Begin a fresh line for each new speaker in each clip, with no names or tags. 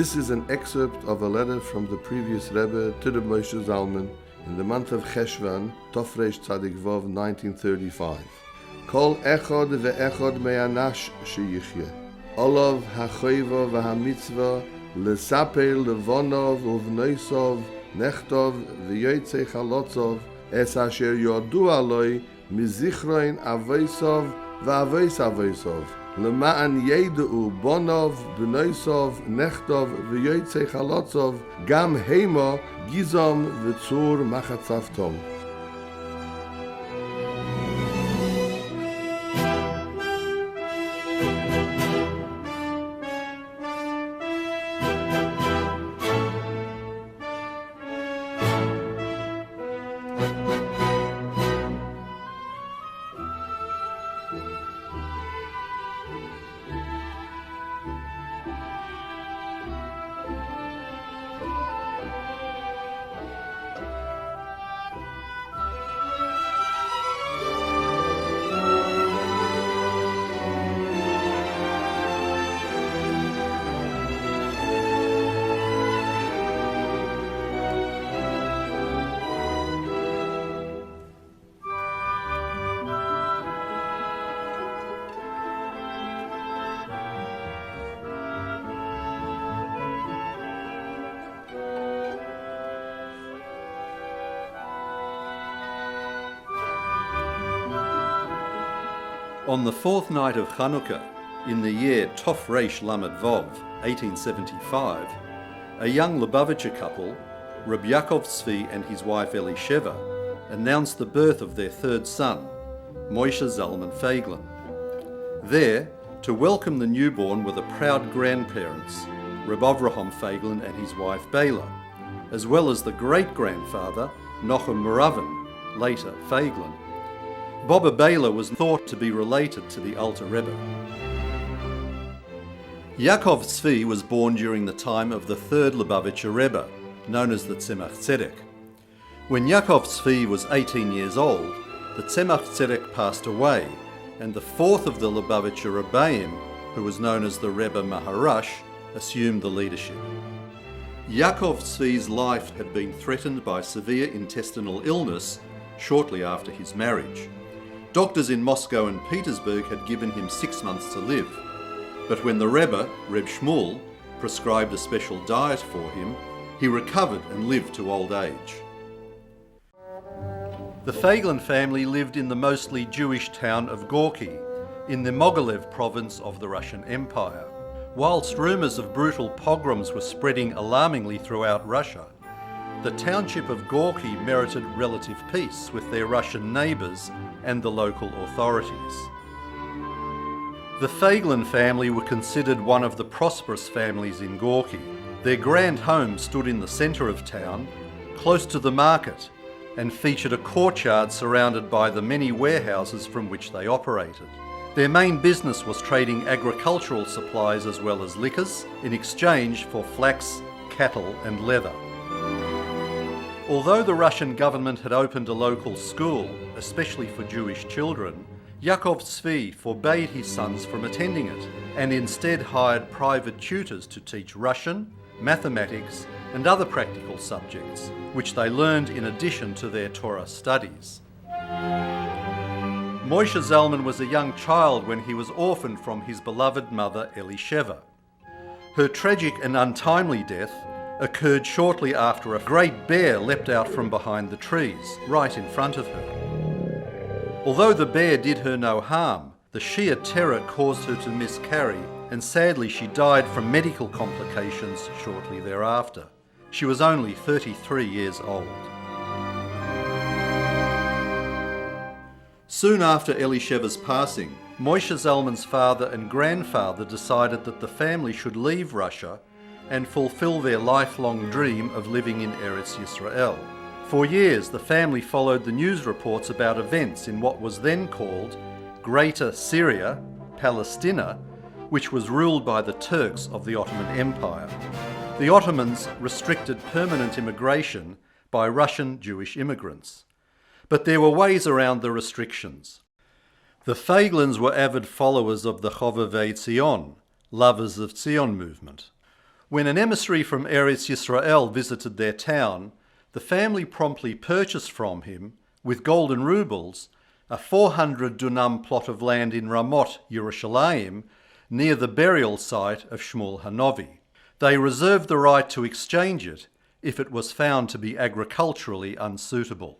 This is an excerpt of a letter from the previous Rebbe to the Moshe Zalman in the month of Cheshvan, Tofresh Tzadik Vov, 1935. Kol echod ve'echod me'anash sheyichye. Olav ha'choiva v'ha'mitzvah l'sapel levonov uvnoisov nechtov v'yotzei chalotzov es asher yodu aloi mizichroin avoisov v'avois avoisov למען ידעו בונוב, בנויסוב, נכתוב ויוצא חלוצוב, גם הימו, גיזום וצור מחצב תום.
On the fourth night of Chanukah, in the year Tov Reish Lamed Vov, 1875, a young Lubavitcher couple, Reb Yaakov Tzvi and his wife Elisheva, announced the birth of their third son, Moshe Zalman Feiglin. There, to welcome the newborn were the proud grandparents, Reb Avraham Feiglin and his wife Bela, as well as the great-grandfather, Nochem Moravin, later Feiglin. Bobba Bela was thought to be related to the Alter Rebbe. Yaakov Tzvi was born during the time of the third Lubavitcher Rebbe, known as the Tzemach Tzedek. When Yaakov Tzvi was 18 years old, the Tzemach Tzedek passed away, and the fourth of the Lubavitcher Rebbeim, who was known as the Rebbe Maharash, assumed the leadership. Yaakov Tzvi's life had been threatened by severe intestinal illness shortly after his marriage. Doctors in Moscow and Petersburg had given him 6 months to live, but when the Rebbe, Reb Shmuel, prescribed a special diet for him, he recovered and lived to old age. The Feiglin family lived in the mostly Jewish town of Gorky, in the Mogilev province of the Russian Empire. Whilst rumours of brutal pogroms were spreading alarmingly throughout Russia, the township of Gorky merited relative peace with their Russian neighbours and the local authorities. The Feiglin family were considered one of the prosperous families in Gorky. Their grand home stood in the centre of town, close to the market, and featured a courtyard surrounded by the many warehouses from which they operated. Their main business was trading agricultural supplies as well as liquors in exchange for flax, cattle and leather. Although the Russian government had opened a local school, especially for Jewish children, Yaakov Tzvi forbade his sons from attending it and instead hired private tutors to teach Russian, mathematics and other practical subjects, which they learned in addition to their Torah studies. Moshe Zalman was a young child when he was orphaned from his beloved mother Elisheva. Her tragic and untimely death occurred shortly after a great bear leapt out from behind the trees, right in front of her. Although the bear did her no harm, the sheer terror caused her to miscarry, and sadly she died from medical complications shortly thereafter. She was only 33 years old. Soon after Elisheva's passing, Moshe Zalman's father and grandfather decided that the family should leave Russia and fulfill their lifelong dream of living in Eretz Yisrael. For years, the family followed the news reports about events in what was then called Greater Syria, Palestina, which was ruled by the Turks of the Ottoman Empire. The Ottomans restricted permanent immigration by Russian Jewish immigrants. But there were ways around the restrictions. The Feiglins were avid followers of the Chovevei Tzion, Lovers of Tzion movement. When an emissary from Eretz Yisrael visited their town, the family promptly purchased from him, with golden rubles, a 400 dunam plot of land in Ramot, Yerushalayim, near the burial site of Shmuel Hanovi. They reserved the right to exchange it if it was found to be agriculturally unsuitable.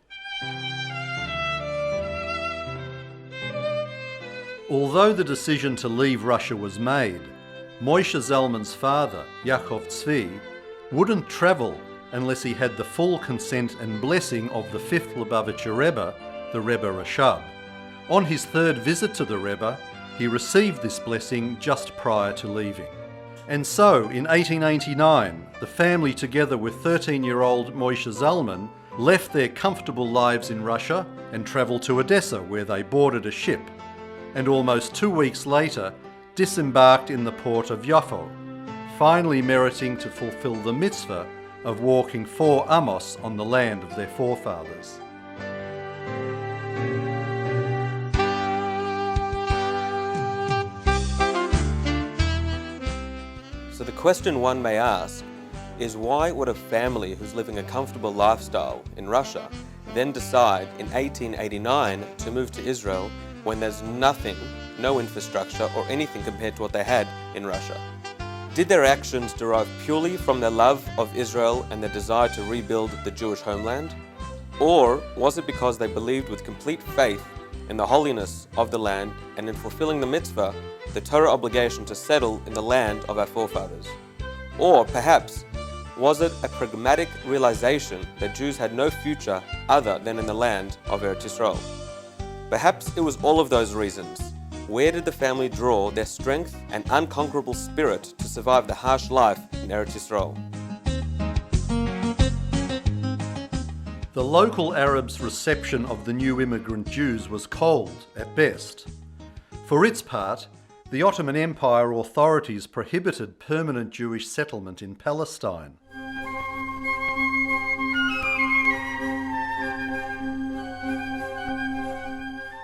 Although the decision to leave Russia was made, Moshe Zalman's father, Yaakov Tzvi, wouldn't travel unless he had the full consent and blessing of the fifth Lubavitch Rebbe, the Rebbe Rashab. On his third visit to the Rebbe, he received this blessing just prior to leaving. And so, in 1889, the family, together with 13-year-old Moshe Zalman, left their comfortable lives in Russia and travelled to Odessa, where they boarded a ship, and almost 2 weeks later disembarked in the port of Yafo, finally meriting to fulfill the mitzvah of walking 4 amos on the land of their forefathers.
So the question one may ask is, why would a family who's living a comfortable lifestyle in Russia then decide in 1889 to move to Israel when there's nothing, no infrastructure or anything compared to what they had in Russia? Did their actions derive purely from their love of Israel and their desire to rebuild the Jewish homeland? Or was it because they believed with complete faith in the holiness of the land and in fulfilling the mitzvah, the Torah obligation to settle in the land of our forefathers? Or perhaps, was it a pragmatic realization that Jews had no future other than in the land of Eretz Yisrael? Perhaps it was all of those reasons. Where did the family draw their strength and unconquerable spirit to survive the harsh life in Eretz Yisrael?
The local Arabs' reception of the new immigrant Jews was cold, at best. For its part, the Ottoman Empire authorities prohibited permanent Jewish settlement in Palestine.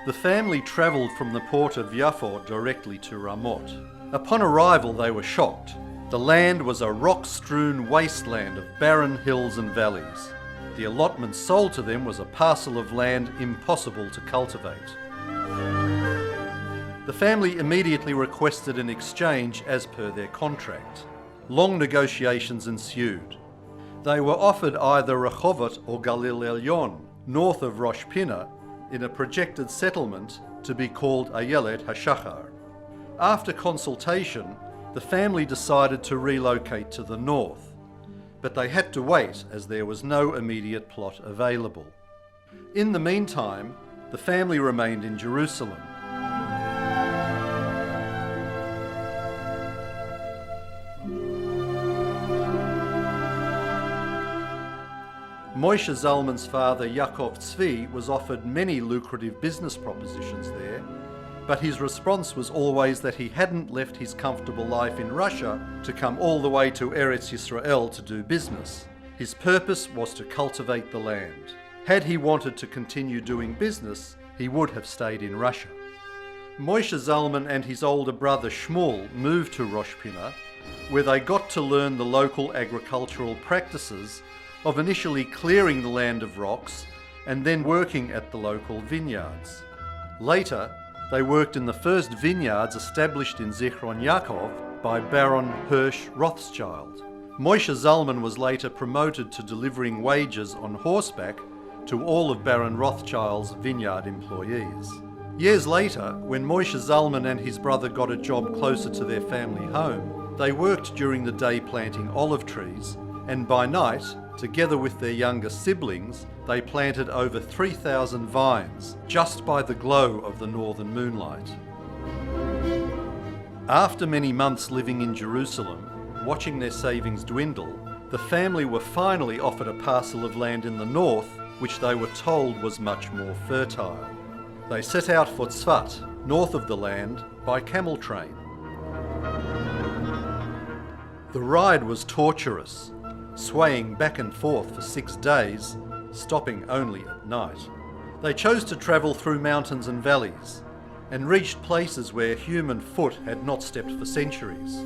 The family travelled from the port of Yafo directly to Ramot. Upon arrival, they were shocked. The land was a rock-strewn wasteland of barren hills and valleys. The allotment sold to them was a parcel of land impossible to cultivate. The family immediately requested an exchange as per their contract. Long negotiations ensued. They were offered either Rehovot or Galil Elyon, north of Rosh Pinna, in a projected settlement to be called Ayelet HaShachar. After consultation, the family decided to relocate to the north, but they had to wait as there was no immediate plot available. In the meantime, the family remained in Jerusalem. Moshe Zalman's father, Yaakov Tzvi, was offered many lucrative business propositions there, but his response was always that he hadn't left his comfortable life in Russia to come all the way to Eretz Yisrael to do business. His purpose was to cultivate the land. Had he wanted to continue doing business, he would have stayed in Russia. Moshe Zalman and his older brother Shmuel moved to Rosh Pinna, where they got to learn the local agricultural practices of initially clearing the land of rocks and then working at the local vineyards. Later, they worked in the first vineyards established in Zichron Yaakov by Baron Hirsch Rothschild. Moshe Zalman was later promoted to delivering wages on horseback to all of Baron Rothschild's vineyard employees. Years later, when Moshe Zalman and his brother got a job closer to their family home, they worked during the day planting olive trees, and by night, together with their younger siblings, they planted over 3,000 vines just by the glow of the northern moonlight. After many months living in Jerusalem, watching their savings dwindle, the family were finally offered a parcel of land in the north, which they were told was much more fertile. They set out for Tzfat, north of the land, by camel train. The ride was torturous, swaying back and forth for 6 days, stopping only at night. They chose to travel through mountains and valleys, and reached places where human foot had not stepped for centuries.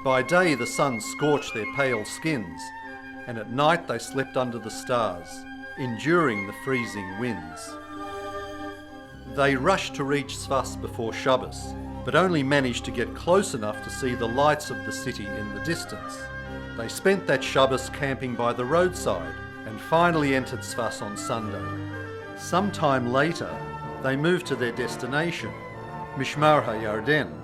By day the sun scorched their pale skins, and at night they slept under the stars, enduring the freezing winds. They rushed to reach Sfas before Shabbos, but only managed to get close enough to see the lights of the city in the distance. They spent that Shabbos camping by the roadside and finally entered Sfas on Sunday. Sometime later, they moved to their destination, Mishmar HaYarden,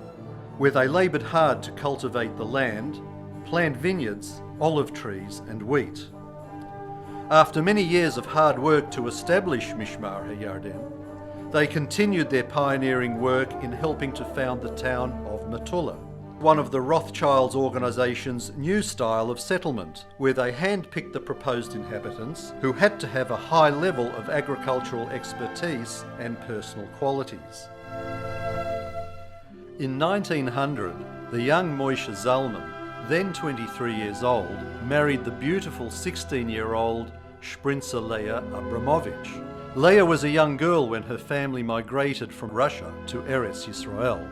where they laboured hard to cultivate the land, plant vineyards, olive trees and wheat. After many years of hard work to establish Mishmar HaYarden, they continued their pioneering work in helping to found the town of Metula, one of the Rothschilds organisation's new style of settlement, where they handpicked the proposed inhabitants who had to have a high level of agricultural expertise and personal qualities. In 1900, the young Moshe Zalman, then 23 years old, married the beautiful 16-year-old Sprinza Leah Abramovich. Leah was a young girl when her family migrated from Russia to Eretz Yisrael.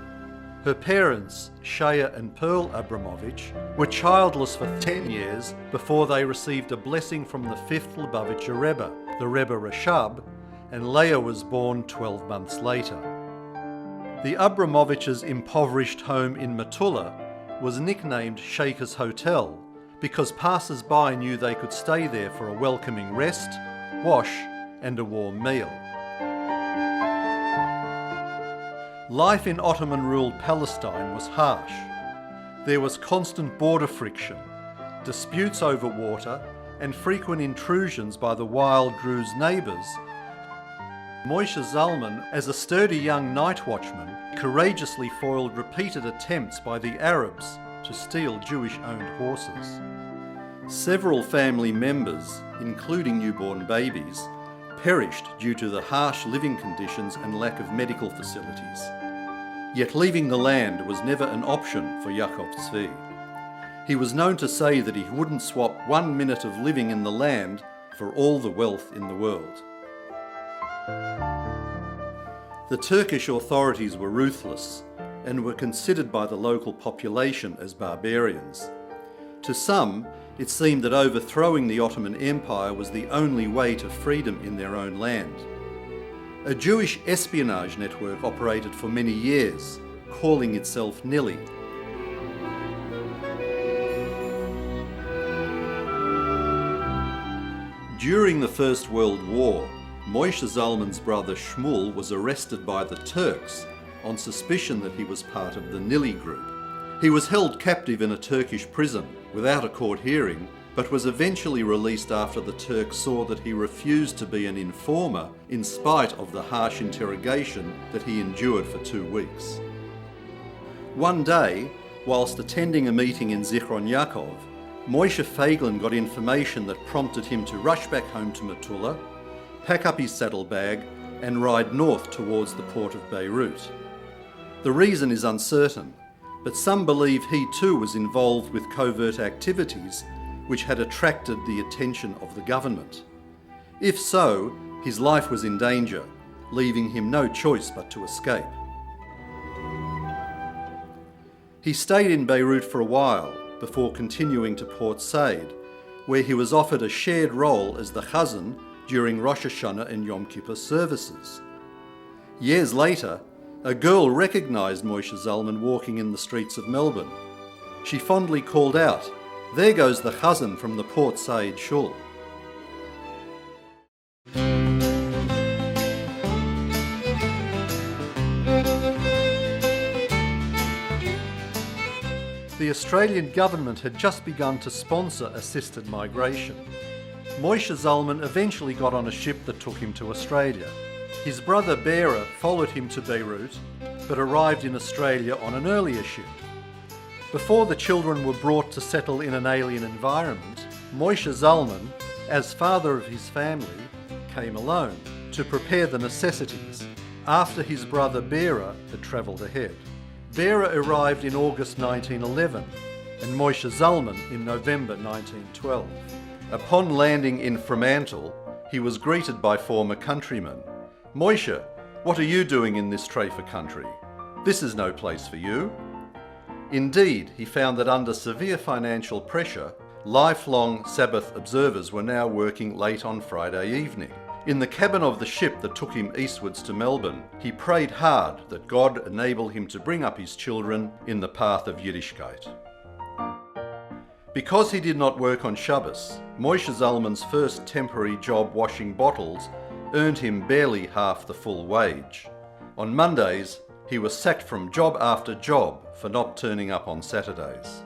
Her parents, Shaya and Pearl Abramovich, were childless for 10 years before they received a blessing from the 5th Lubavitch Rebbe, the Rebbe Rashab, and Leah was born 12 months later. The Abramovich's impoverished home in Metula was nicknamed Shaker's Hotel because passers-by knew they could stay there for a welcoming rest, wash, and a warm meal. Life in Ottoman-ruled Palestine was harsh. There was constant border friction, disputes over water, and frequent intrusions by the wild Druze neighbours. Moshe Zalman, as a sturdy young night watchman, courageously foiled repeated attempts by the Arabs to steal Jewish-owned horses. Several family members, including newborn babies, perished due to the harsh living conditions and lack of medical facilities. Yet leaving the land was never an option for Yaakov Tzvi. He was known to say that he wouldn't swap 1 minute of living in the land for all the wealth in the world. The Turkish authorities were ruthless and were considered by the local population as barbarians. To some, it seemed that overthrowing the Ottoman Empire was the only way to freedom in their own land. A Jewish espionage network operated for many years, calling itself Nili. During the First World War, Moshe Zalman's brother Shmuel was arrested by the Turks on suspicion that he was part of the Nili group. He was held captive in a Turkish prison without a court hearing, but was eventually released after the Turks saw that he refused to be an informer in spite of the harsh interrogation that he endured for 2 weeks. One day, whilst attending a meeting in Zichron Yaakov, Moshe Feiglin got information that prompted him to rush back home to Metula, pack up his saddlebag and ride north towards the port of Beirut. The reason is uncertain, but some believe he too was involved with covert activities which had attracted the attention of the government. If so, his life was in danger, leaving him no choice but to escape. He stayed in Beirut for a while before continuing to Port Said, where he was offered a shared role as the Chazan during Rosh Hashanah and Yom Kippur services. Years later, a girl recognised Moshe Zalman walking in the streets of Melbourne. She fondly called out, "There goes the Chazan from the Port Said Shul." The Australian government had just begun to sponsor assisted migration. Moshe Zalman eventually got on a ship that took him to Australia. His brother Bera followed him to Beirut, but arrived in Australia on an earlier ship. Before the children were brought to settle in an alien environment, Moshe Zalman, as father of his family, came alone to prepare the necessities after his brother Bera had travelled ahead. Bera arrived in August 1911 and Moshe Zalman in November 1912. Upon landing in Fremantle, he was greeted by former countrymen. "Moshe, what are you doing in this Treifa country? This is no place for you." Indeed, he found that under severe financial pressure, lifelong Sabbath observers were now working late on Friday evening. In the cabin of the ship that took him eastwards to Melbourne, he prayed hard that God enable him to bring up his children in the path of Yiddishkeit. Because he did not work on Shabbos, Moshe Zalman's first temporary job washing bottles earned him barely half the full wage. On Mondays, he was sacked from job after job for not turning up on Saturdays.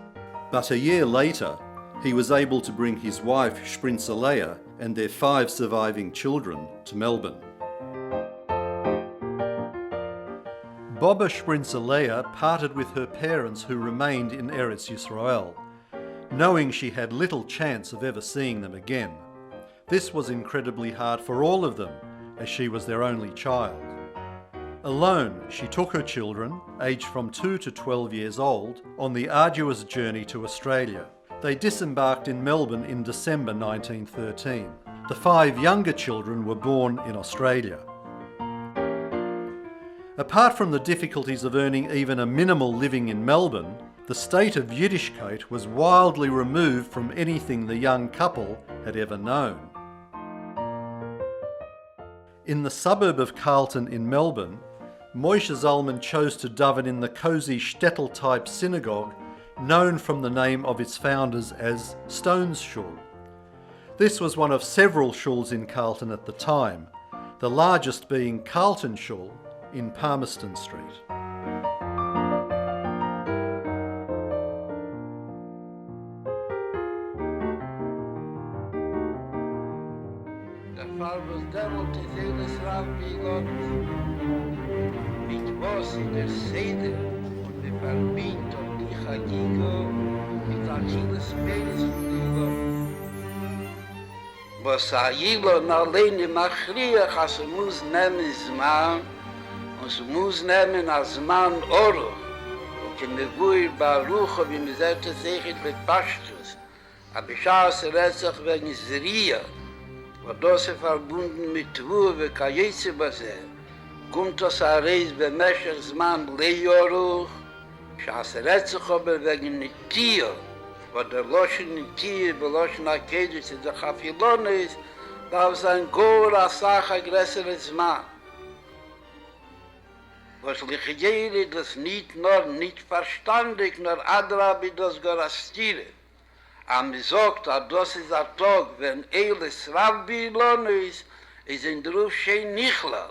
But a year later, he was able to bring his wife Australia and their 5 surviving children to Melbourne. Bobba Australia parted with her parents who remained in Eretz Yisrael, knowing she had little chance of ever seeing them again. This was incredibly hard for all of them, as she was their only child. Alone, she took her children, aged from 2 to 12 years old, on the arduous journey to Australia. They disembarked in Melbourne in December 1913. The 5 younger children were born in Australia. Apart from the difficulties of earning even a minimal living in Melbourne, the state of Yiddishkeit was wildly removed from anything the young couple had ever known. In the suburb of Carlton in Melbourne, Moshe Zalman chose to daven in the cosy shtetl-type synagogue known from the name of its founders as Stone's Shul. This was one of several shuls in Carlton at the time, the largest being Carlton Shul in Palmerston Street.
Der Seder und der Verbindung und die Chagigo mit Achilles Penis von Dilo. Was Achilles alleine machriach, als muss nehmen Zman, und es muss nehmen Zman Oruch, und in der Guir Baruch, wie man sagt, sich mit Pashtus, aber Schaas Eretz wegen Zriya, und das ist verbunden mit Wuhe, Kajitze Basel. kommt das Areis במשך זמן ליורך, שהסרצח aber wegen Nitier, wo der Loschen Nitier, בלושן הקדש, der Chafilon ist, darf sein Gor Asach aggressere Zman. Was Lichjere das nicht verstandig, nur Adrabi das Gorastiere. Am sagt, das ist ein Tag, wenn Eiles Ravbilon ist in der Ruf Schein Nichla.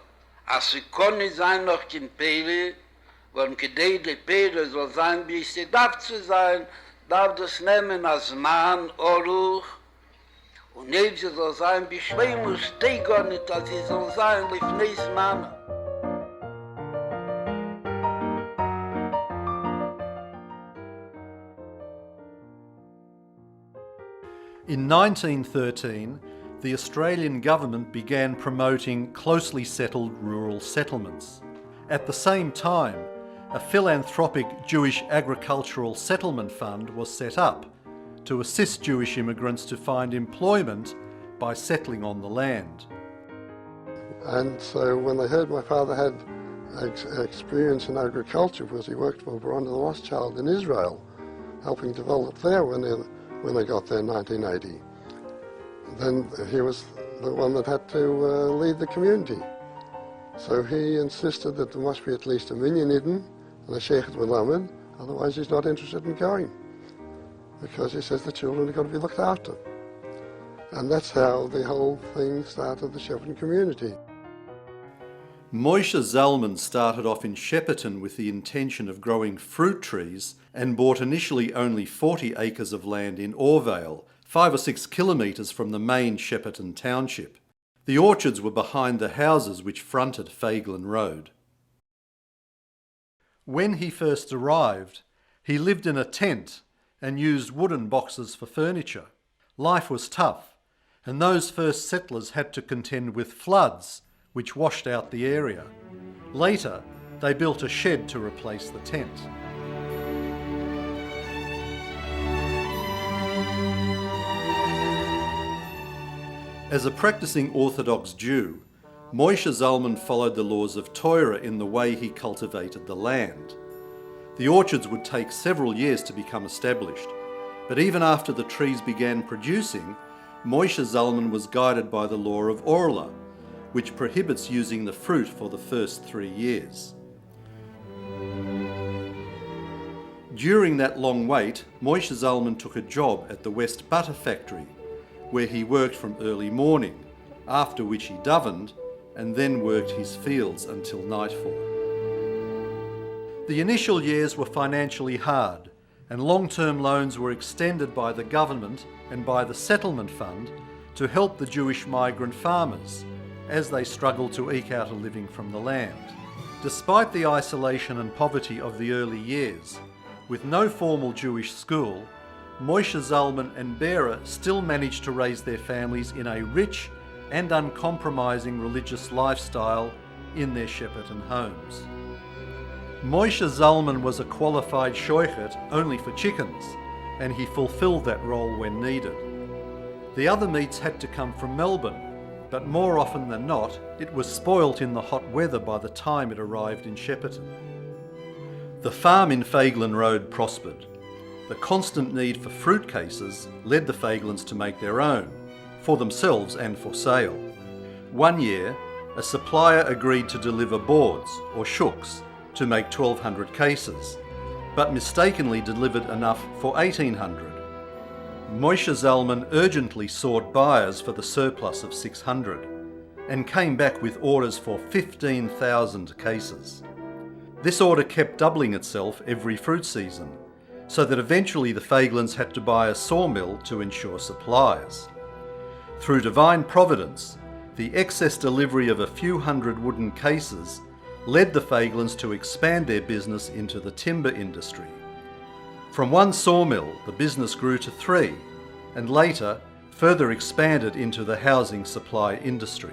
Als sie kann nicht sein noch in Pele, weil gedei die Pele soll sein, wie sie darf zu sein, darf das nehmen als Mann, Oruch, und neben sie soll sein, wie Schleimus, die gar nicht, als sie soll sein, Lifneis Mann.
In 1913, the Australian government began promoting closely settled rural settlements. At the same time, a philanthropic Jewish agricultural settlement fund was set up to assist Jewish immigrants to find employment by settling on the land.
And so when they heard my father had experience in agriculture, because he worked for Baron the Rothschild in Israel, helping develop there when they got there in 1980. Then he was the one that had to lead the community. So he insisted that there must be at least a minyan hidden and a sheikh with lamed, otherwise he's not interested in going. Because he says the children have got to be looked after. And that's how the whole thing started, the Shepparton community.
Moshe Zalman started off in Shepparton with the intention of growing fruit trees and bought initially only 40 acres of land in Orvale, 5 or 6 kilometres from the main Shepparton township. The orchards were behind the houses which fronted Feiglin Road. When he first arrived, he lived in a tent and used wooden boxes for furniture. Life was tough, and those first settlers had to contend with floods which washed out the area. Later, they built a shed to replace the tent. As a practicing Orthodox Jew, Moshe Zalman followed the laws of Torah in the way he cultivated the land. The orchards would take several years to become established, but even after the trees began producing, Moshe Zalman was guided by the law of Orla, which prohibits using the fruit for the first 3 years. During that long wait, Moshe Zalman took a job at the West Butter Factory, where he worked from early morning, after which he davened, and then worked his fields until nightfall. The initial years were financially hard, and long-term loans were extended by the government and by the settlement fund to help the Jewish migrant farmers as they struggled to eke out a living from the land. Despite the isolation and poverty of the early years, with no formal Jewish school, Moshe Zalman and Bera still managed to raise their families in a rich and uncompromising religious lifestyle in their Shepparton homes. Moshe Zalman was a qualified shoichet only for chickens, and he fulfilled that role when needed. The other meats had to come from Melbourne, but more often than not, it was spoilt in the hot weather by the time it arrived in Shepparton. The farm in Feiglin Road prospered. The constant need for fruit cases led the Feiglins to make their own, for themselves and for sale. One year, a supplier agreed to deliver boards, or shuks, to make 1,200 cases, but mistakenly delivered enough for 1,800. Moshe Zalman urgently sought buyers for the surplus of 600, and came back with orders for 15,000 cases. This order kept doubling itself every fruit season, so that eventually the Feiglins had to buy a sawmill to ensure supplies. Through divine providence, the excess delivery of a few hundred wooden cases led the Feiglins to expand their business into the timber industry. From one sawmill, the business grew to 3, and later further expanded into the housing supply industry.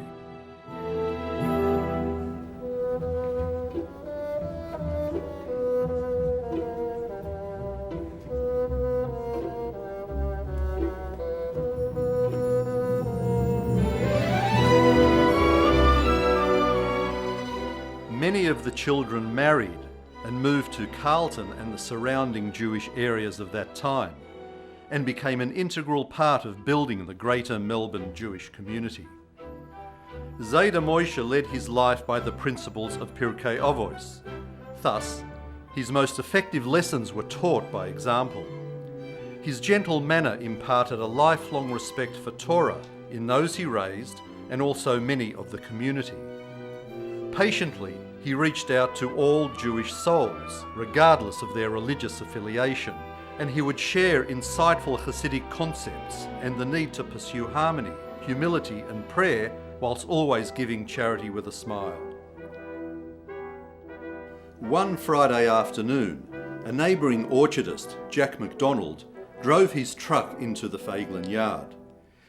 Many of the children married and moved to Carlton and the surrounding Jewish areas of that time, and became an integral part of building the greater Melbourne Jewish community. Zayda Moshe led his life by the principles of Pirkei Avos. Thus, his most effective lessons were taught by example. His gentle manner imparted a lifelong respect for Torah in those he raised and also many of the community. Patiently, he reached out to all Jewish souls, regardless of their religious affiliation, and he would share insightful Chassidic concepts and the need to pursue harmony, humility and prayer, whilst always giving charity with a smile. One Friday afternoon, a neighbouring orchardist, Jack MacDonald, drove his truck into the Feiglin yard.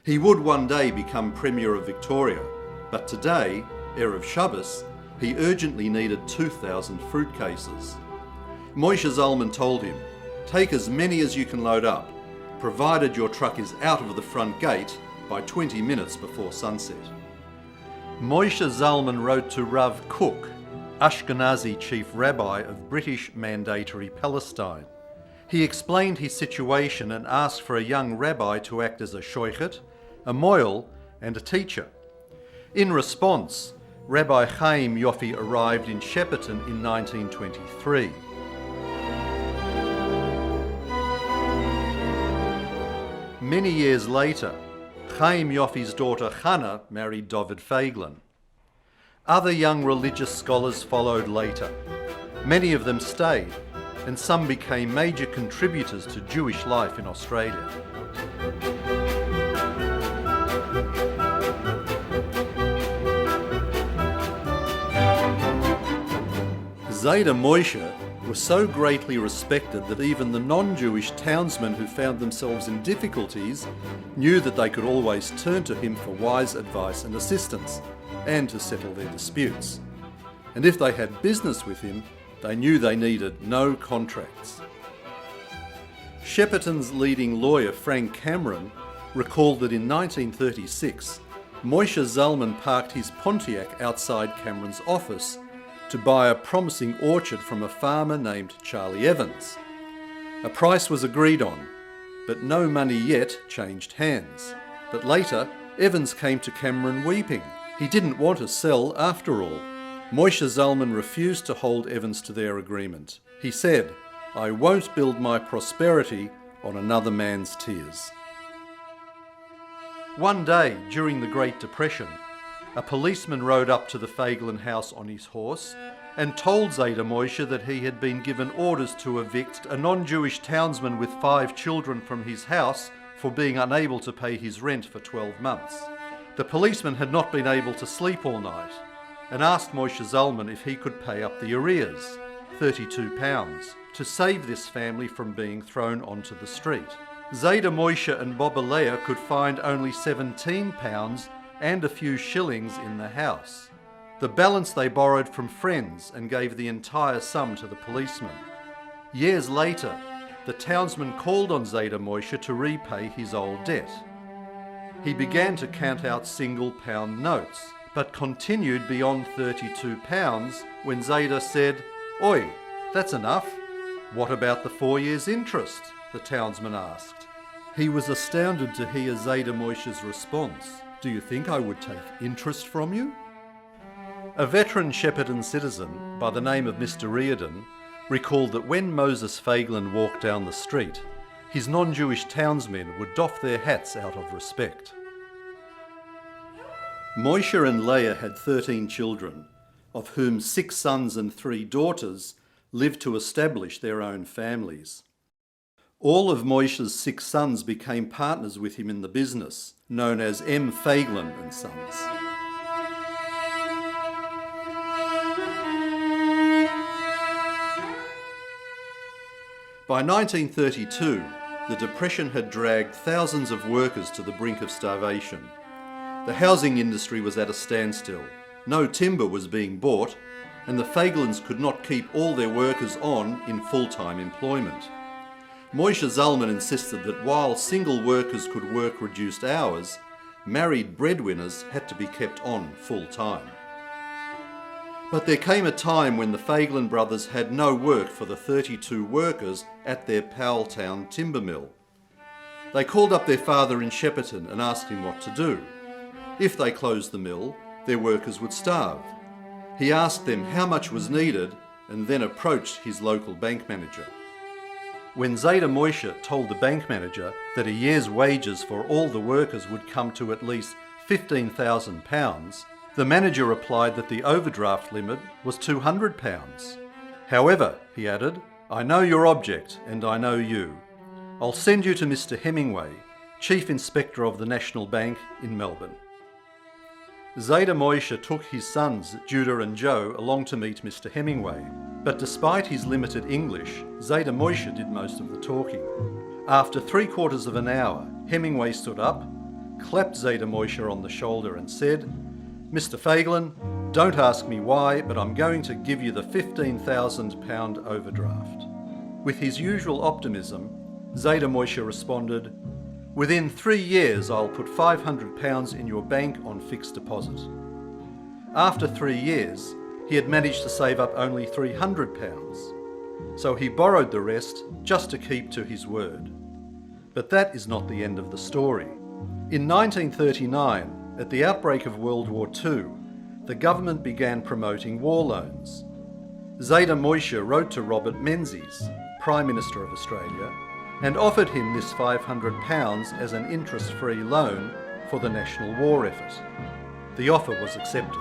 He would one day become Premier of Victoria, but today, Erev Shabbos, he urgently needed 2,000 fruit cases. Moshe Zalman told him, "Take as many as you can load up, provided your truck is out of the front gate by 20 minutes before sunset." Moshe Zalman wrote to Rav Kook, Ashkenazi chief rabbi of British Mandatory Palestine. He explained his situation and asked for a young rabbi to act as a shoichet, a moil and a teacher. In response, Rabbi Chaim Yoffi arrived in Shepparton in 1923. Many years later, Chaim Yoffi's daughter Hannah married David Feiglin. Other young religious scholars followed later. Many of them stayed, and some became major contributors to Jewish life in Australia. Zayda Moshe was so greatly respected that even the non-Jewish townsmen who found themselves in difficulties knew that they could always turn to him for wise advice and assistance, and to settle their disputes. And if they had business with him, they knew they needed no contracts. Shepparton's leading lawyer, Frank Cameron, recalled that in 1936, Moshe Zalman parked his Pontiac outside Cameron's office to buy a promising orchard from a farmer named Charlie Evans. A price was agreed on, but no money yet changed hands. But later, Evans came to Cameron weeping. He didn't want to sell after all. Moshe Zalman refused to hold Evans to their agreement. He said, "I won't build my prosperity on another man's tears." One day, during the Great Depression, a policeman rode up to the Feiglin house on his horse and told Zayda Moshe that he had been given orders to evict a non-Jewish townsman with 5 children from his house for being unable to pay his rent for 12 months. The policeman had not been able to sleep all night and asked Moshe Zalman if he could pay up the arrears, £32, to save this family from being thrown onto the street. Zayda Moshe and Boba Leah could find only £17 and a few shillings in the house. The balance they borrowed from friends and gave the entire sum to the policeman. Years later, the townsman called on Zayda Moshe to repay his old debt. He began to count out single pound notes, but continued beyond £32 when Zayda said, "Oi, that's enough." "What about the 4 years' interest?" the townsman asked. He was astounded to hear Zayda Moshe's response. "Do you think I would take interest from you?" A veteran Shepparton citizen by the name of Mr. Riordan recalled that when Moses Feiglin walked down the street, his non-Jewish townsmen would doff their hats out of respect. Moshe and Leah had 13 children, of whom 6 sons and 3 daughters lived to establish their own families. All of Moshe's 6 sons became partners with him in the business, known as M. Feiglin and Sons. By 1932, the Depression had dragged thousands of workers to the brink of starvation. The housing industry was at a standstill. No timber was being bought, and the Feiglins could not keep all their workers on in full-time employment. Moshe Zalman insisted that while single workers could work reduced hours, married breadwinners had to be kept on full-time. But there came a time when the Feiglin brothers had no work for the 32 workers at their Powelltown timber mill. They called up their father in Shepparton and asked him what to do. If they closed the mill, their workers would starve. He asked them how much was needed and then approached his local bank manager. When Zayda Moshe told the bank manager that a year's wages for all the workers would come to at least £15,000, the manager replied that the overdraft limit was £200. However, he added, "I know your object and I know you. I'll send you to Mr. Hemingway, Chief Inspector of the National Bank in Melbourne." Zayda Moshe took his sons, Judah and Joe, along to meet Mr. Hemingway. But despite his limited English, Zayda Moshe did most of the talking. After 3/4 of an hour, Hemingway stood up, clapped Zayda Moshe on the shoulder and said, "Mr. Feiglin, don't ask me why, but I'm going to give you the £15,000 overdraft." With his usual optimism, Zayda Moshe responded, "Within 3 years I'll put £500 in your bank on fixed deposit." After 3 years, he had managed to save up only £300, so he borrowed the rest just to keep to his word. But that is not the end of the story. In 1939, at the outbreak of World War II, the government began promoting war loans. Zayda Moshe wrote to Robert Menzies, Prime Minister of Australia, and offered him this £500 as an interest-free loan for the national war effort. The offer was accepted.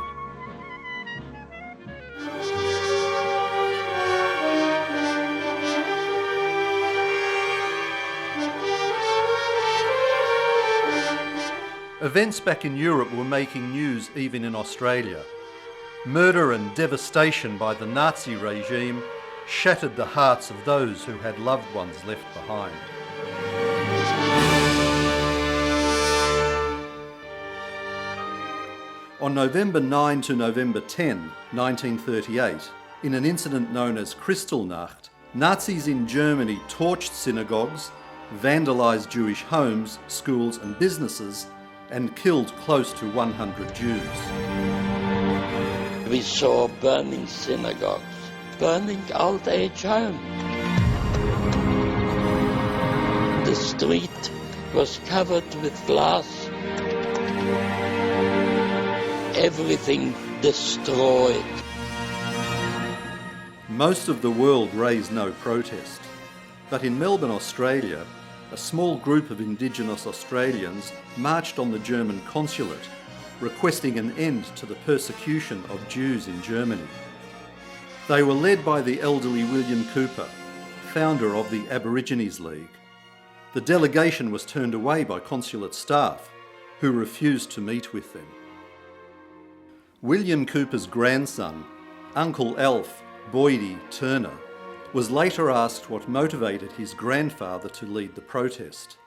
Events back in Europe were making news even in Australia. Murder and devastation by the Nazi regime shattered the hearts of those who had loved ones left behind. On November 9 to November 10, 1938, in an incident known as Kristallnacht, Nazis in Germany torched synagogues, vandalised Jewish homes, schools and businesses, and killed close to 100 Jews.
we saw burning synagogues, burning old age homes. The street was covered with glass. Everything destroyed.
Most of the world raised no protest, but in Melbourne, Australia, a small group of Indigenous Australians marched on the German consulate, requesting an end to the persecution of Jews in Germany. They were led by the elderly William Cooper, founder of the Aborigines League. The delegation was turned away by consulate staff, who refused to meet with them. William Cooper's grandson, Uncle Alf Boydie Turner, was later asked what motivated his grandfather to lead the protest.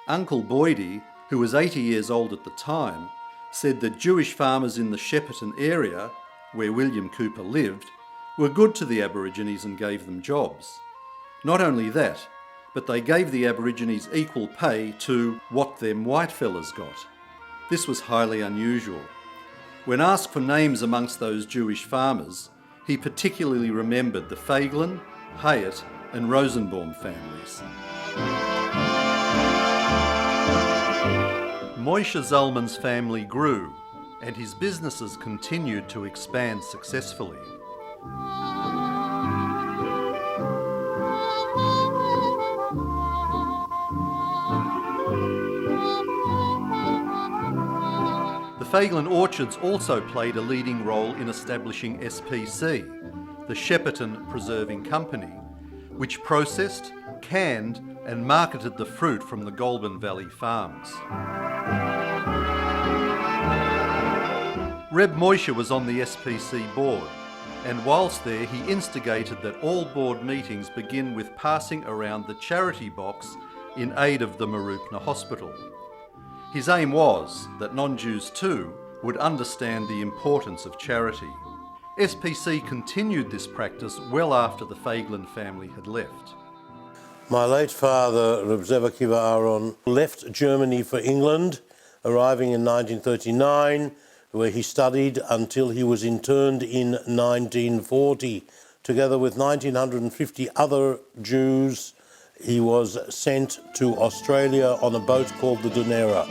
Uncle Boydie, who was 80 years old at the time, said that Jewish farmers in the Shepparton area, where William Cooper lived, were good to the Aborigines and gave them jobs. Not only that, but they gave the Aborigines equal pay to what them white fellas got. This was highly unusual. When asked for names amongst those Jewish farmers, he particularly remembered the Feiglin, Hyatt and Rosenbaum families. Moshe Zalman's family grew, and his businesses continued to expand successfully. The Feiglin orchards also played a leading role in establishing SPC, the Shepparton Preserving Company, which processed, canned and marketed the fruit from the Goulburn Valley farms. Reb Moshe was on the SPC board, and whilst there he instigated that all board meetings begin with passing around the charity box in aid of the Marupna Hospital. His aim was that non-Jews too would understand the importance of charity. SPC continued this practice well after the Feiglin family had left.
My late father, Reb Zev Akiva Aaron, left Germany for England, arriving in 1939, where he studied until he was interned in 1940. Together with 1,950 other Jews, he was sent to Australia on a boat called the Dunera.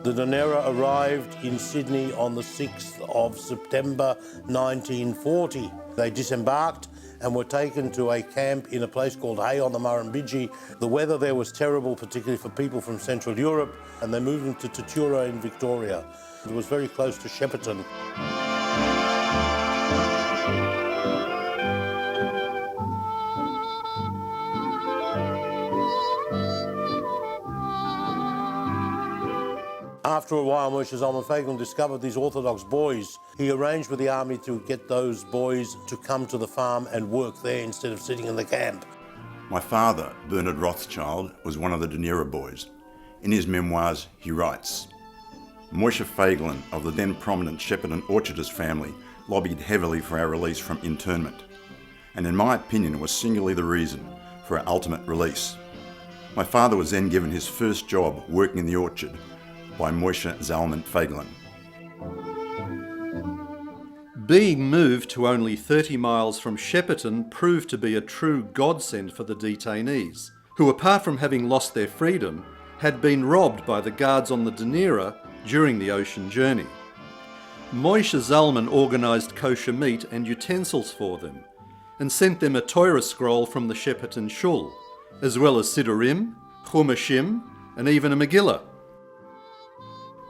The Dunera arrived in Sydney on the 6th of September 1940. They disembarked and were taken to a camp in a place called Hay on the Murrumbidgee. The weather there was terrible, particularly for people from Central Europe, and they moved them to Tatura in Victoria. It was very close to Shepparton. After a while, Moshe Zalman Feiglin discovered these Orthodox boys. He arranged with the army to get those boys to come to the farm and work there instead of sitting in the camp.
My father, Bernard Rothschild, was one of the Dunera boys. In his memoirs, he writes, Moshe Feiglin of the then prominent Shepparton orchardist family lobbied heavily for our release from internment, and in my opinion was singularly the reason for our ultimate release. My father was then given his first job working in the orchard by Moshe Zalman Feiglin.
Being moved to only 30 miles from Shepparton proved to be a true godsend for the detainees, who apart from having lost their freedom, had been robbed by the guards on the Dunera during the ocean journey. Moshe Zalman organised kosher meat and utensils for them, and sent them a Torah scroll from the Shepparton Shul, as well as Siddurim, Chumashim, and even a Megillah.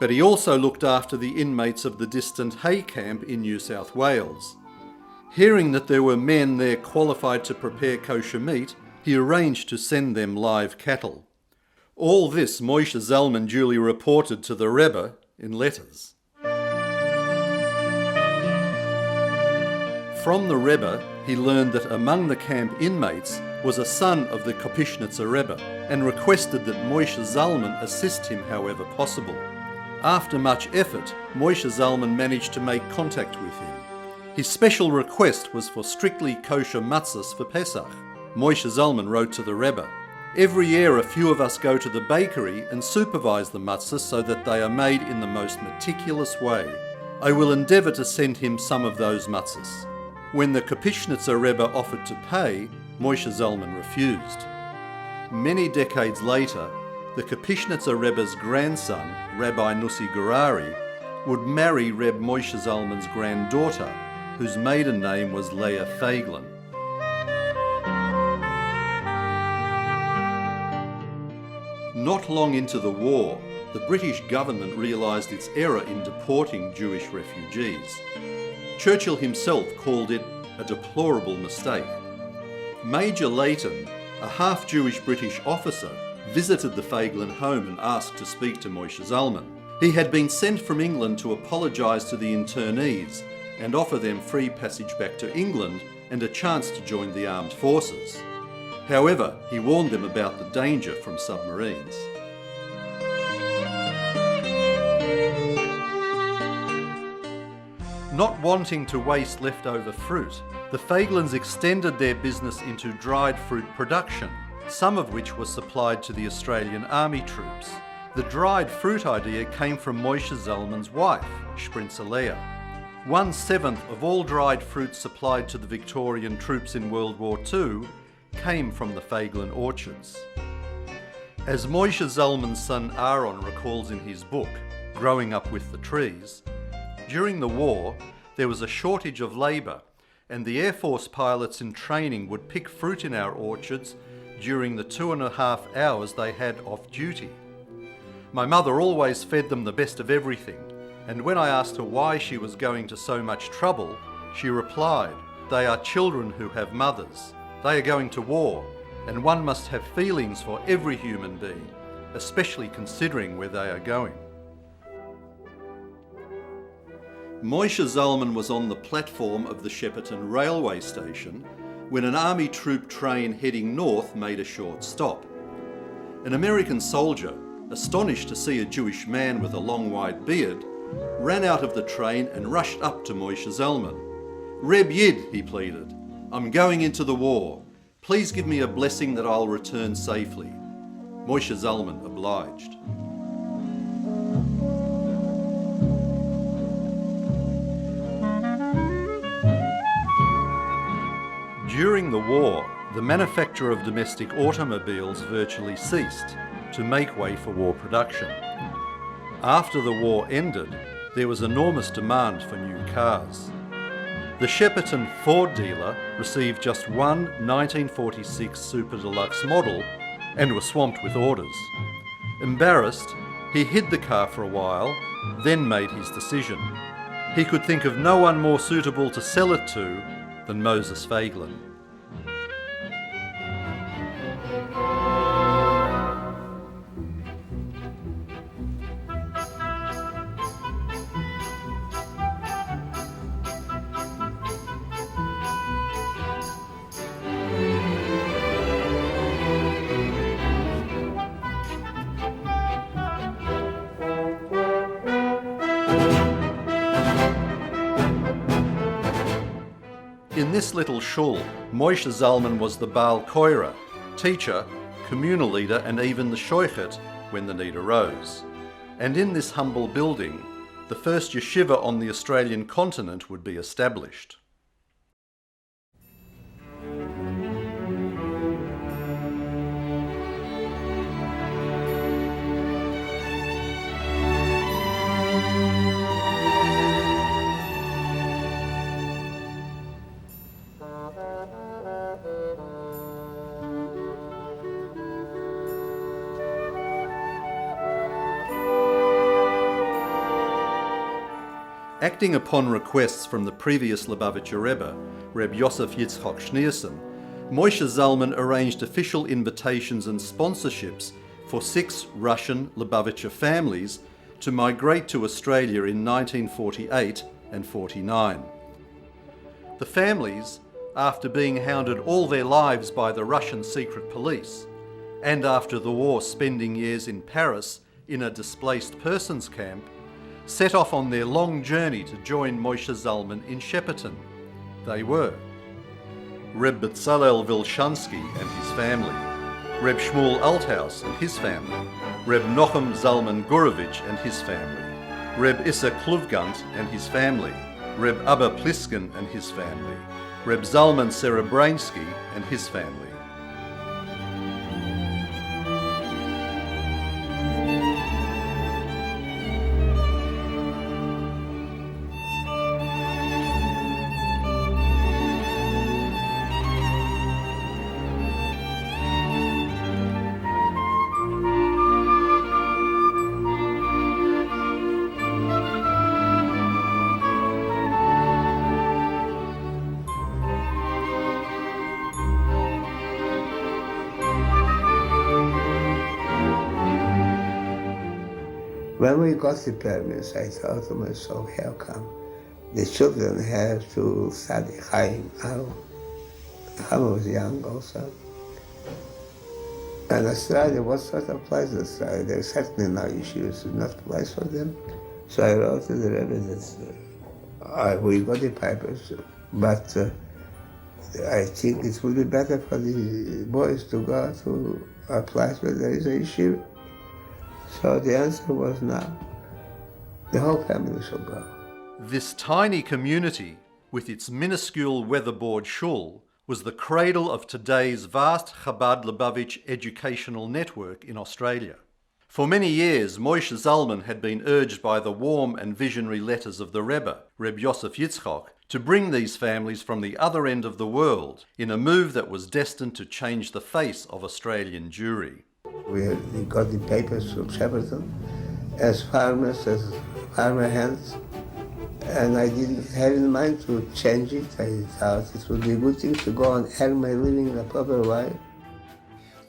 But he also looked after the inmates of the distant Hay camp in New South Wales. Hearing that there were men there qualified to prepare kosher meat, he arranged to send them live cattle. All this Moshe Zalman duly reported to the Rebbe in letters. From the Rebbe, he learned that among the camp inmates was a son of the Kopishnitzer Rebbe, and requested that Moshe Zalman assist him however possible. After much effort, Moshe Zalman managed to make contact with him. His special request was for strictly kosher matzahs for Pesach. Moshe Zalman wrote to the Rebbe, "Every year a few of us go to the bakery and supervise the matzahs so that they are made in the most meticulous way. I will endeavour to send him some of those matzahs." When the Kopishnitzer Rebbe offered to pay, Moshe Zalman refused. Many decades later, the Kopishnitzer Rebbe's grandson, Rabbi Nussi Gurari, would marry Reb Moshe Zalman's granddaughter, whose maiden name was Leah Feiglin. Not long into the war, the British government realised its error in deporting Jewish refugees. Churchill himself called it a deplorable mistake. Major Leighton, a half-Jewish British officer, visited the Feiglin home and asked to speak to Moshe Zalman. He had been sent from England to apologise to the internees and offer them free passage back to England and a chance to join the armed forces. However, he warned them about the danger from submarines. Not wanting to waste leftover fruit, the Feiglins extended their business into dried fruit production, some of which was supplied to the Australian Army troops. The dried fruit idea came from Moshe Zalman's wife, Sprinzer Leah. 1/7 of all dried fruit supplied to the Victorian troops in World War II came from the Feiglin orchards. As Moshe Zalman's son Aaron recalls in his book, Growing Up with the Trees, during the war there was a shortage of labour, and the Air Force pilots in training would pick fruit in our orchards during the 2.5 hours they had off duty. My mother always fed them the best of everything, and when I asked her why she was going to so much trouble, she replied, "They are children who have mothers. They are going to war, and one must have feelings for every human being, especially considering where they are going." Moshe Zalman was on the platform of the Shepparton railway station when an army troop train heading north made a short stop. An American soldier, astonished to see a Jewish man with a long white beard, ran out of the train and rushed up to Moshe Zalman. "Reb Yid," he pleaded, "I'm going into the war. Please give me a blessing that I'll return safely." Moshe Zalman obliged. During the war, the manufacture of domestic automobiles virtually ceased to make way for war production. After the war ended, there was enormous demand for new cars. The Shepparton Ford dealer received just one 1946 Super Deluxe model and was swamped with orders. Embarrassed, he hid the car for a while, then made his decision. He could think of no one more suitable to sell it to than Moses Feiglin. In this little shul, Moshe Zalman was the Baal Koira, teacher, communal leader and even the shoichet when the need arose. And in this humble building, the first yeshiva on the Australian continent would be established. Acting upon requests from the previous Lubavitcher Rebbe, Reb Yosef Yitzchok Schneerson, Moshe Zalman arranged official invitations and sponsorships for 6 Russian Lubavitcher families to migrate to Australia in 1948 and 49. The families, after being hounded all their lives by the Russian secret police, and after the war spending years in Paris in a displaced persons camp, set off on their long journey to join Moshe Zalman in Shepparton. They were Reb Bezalel Vilshansky and his family, Reb Shmuel Althaus and his family, Reb Nochem Zalman Gurovich and his family, Reb Issa Kluvgant and his family, Reb Abba Pliskin and his family, Reb Zalman Serebransky and his family.
When we got the permits, I thought to myself, how come the children have to study Chaim? I was young also. And Australia, what sort of place is Australia? There's certainly no yeshivas, not a place for them. So I wrote to the Rebbe that we got the papers, but I think it would be better for the boys to go to a place where there is a yeshiva. So the answer was no. The whole family should go.
This tiny community, with its minuscule weatherboard shul, was the cradle of today's vast Chabad Lubavitch educational network in Australia. For many years, Moshe Zalman had been urged by the warm and visionary letters of the Rebbe, Reb Yosef Yitzchok, to bring these families from the other end of the world in a move that was destined to change the face of Australian Jewry.
We got the papers from Shepparton as farmers, as farmer hands, and I didn't have in mind to change it. I thought it would be a good thing to go and earn my living in a proper way.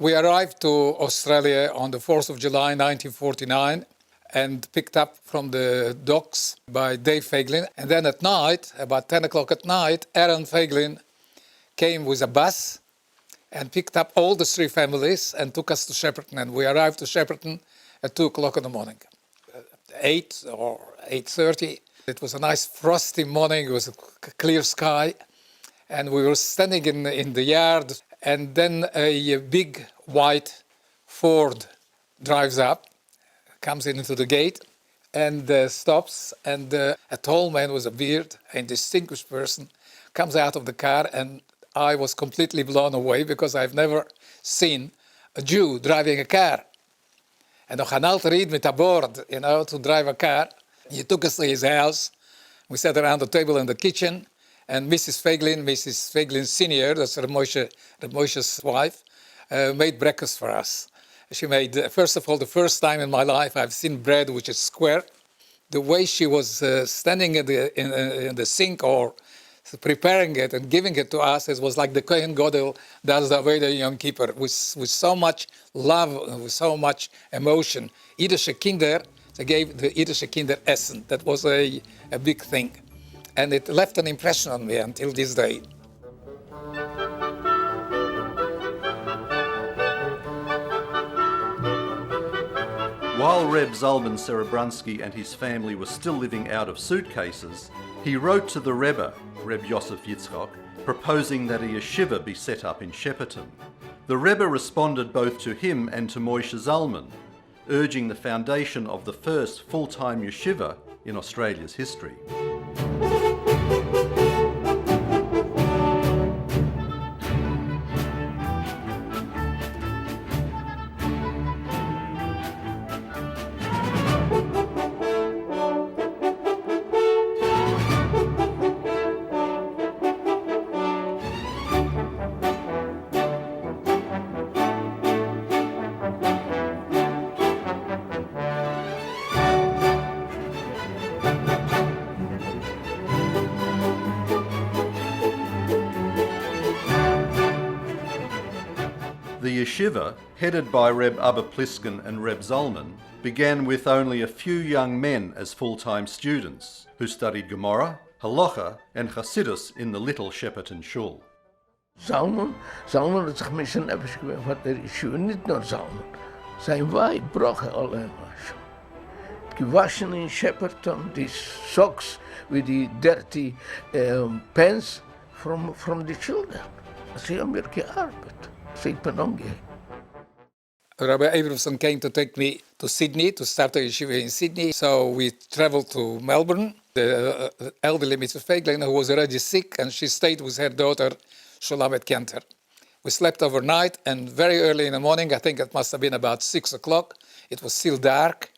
We arrived to Australia on the 4th of July 1949 and picked up from the docks by Dave Feiglin. And then at night, about 10 o'clock at night, Aaron Feiglin came with a bus and picked up all the three families and took us to Shepparton. And we arrived to Shepparton at 2 o'clock in the morning, 8 or 8:30. It was a nice frosty morning. It was a clear sky. And we were standing in the yard. And then a big white Ford drives up, comes into the gate, and stops. And a tall man with a beard, a distinguished person, comes out of the car. And I was completely blown away because I've never seen a Jew driving a car. And nog een alter Yid met aboard, to drive a car. He took us to his house. We sat around the table in the kitchen. And Mrs. Feiglin Senior, that's Reb Moshe's wife, made breakfast for us. She made, first of all, the first time in my life I've seen bread which is square. The way she was standing in the sink or preparing it and giving it to us, it was like the Kohen Gadol does the Aveda Yom Kippur, with so much love, with so much emotion. Yiddische Kinder, they gave the Yiddische Kinder Essen. That was a big thing. And it left an impression on me until this day.
While Reb Zalman Serebransky and his family were still living out of suitcases, he wrote to the Rebbe, Reb Yosef Yitzchok, proposing that a yeshiva be set up in Shepparton. The Rebbe responded both to him and to Moshe Zalman, urging the foundation of the first full-time yeshiva in Australia's history. The yeshiva, headed by Reb Abba Pliskin and Reb Zalman, began with only a few young men as full-time students who studied Gemara, Halacha and Chassidus in the little Shepparton shul.
Zalman hat sich mischen etwas gewöhnt, hat Yeshiva, nicht nur Zalman. Sein Weib brach allein was.
gewaschen in Shepperton, these socks with the dirty pants from the children. Sie haben mir gearbeitet. Sie penonge.
Rabbi Abramson came to take me to Sydney, to start a yeshiva in Sydney. So we traveled to Melbourne. The elderly Mrs. Feiglin, who was already sick, and she stayed with her daughter, Sholamet Kenter. We slept overnight, and very early in the morning, I think it must have been about 6 o'clock, it was still dark.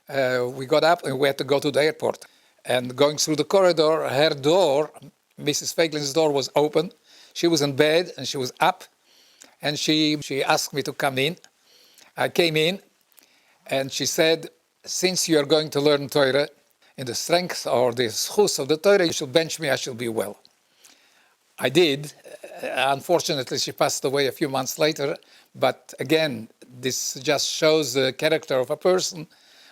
We got up and we had to go to the airport. And going through the corridor, her door, Mrs. Feiglin's door, was open. She was in bed and she was up, and she asked me to come in. I came in, and she said, since you are going to learn Torah, in the strength or the schus of the Torah, you shall bench me, I shall be well. I did. Unfortunately, she passed away a few months later, but again, this just shows the character of a person.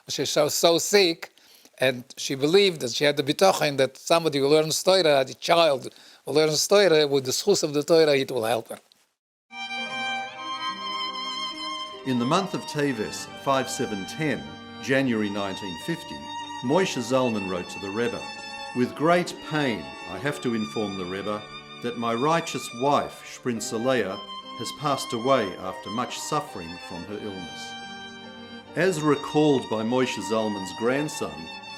She was so sick, and she believed that she had the bitachon that somebody who learns Torah, the child who learns Torah, with the schus of the Torah, it will help her.
In the month of Teves, 5710, January 1950, Moshe Zalman wrote to the Rebbe, "With great pain, I have to inform the Rebbe that my righteous wife, Shprinzalea, has passed away after much suffering from her illness." As recalled by Moshe Zalman's grandson,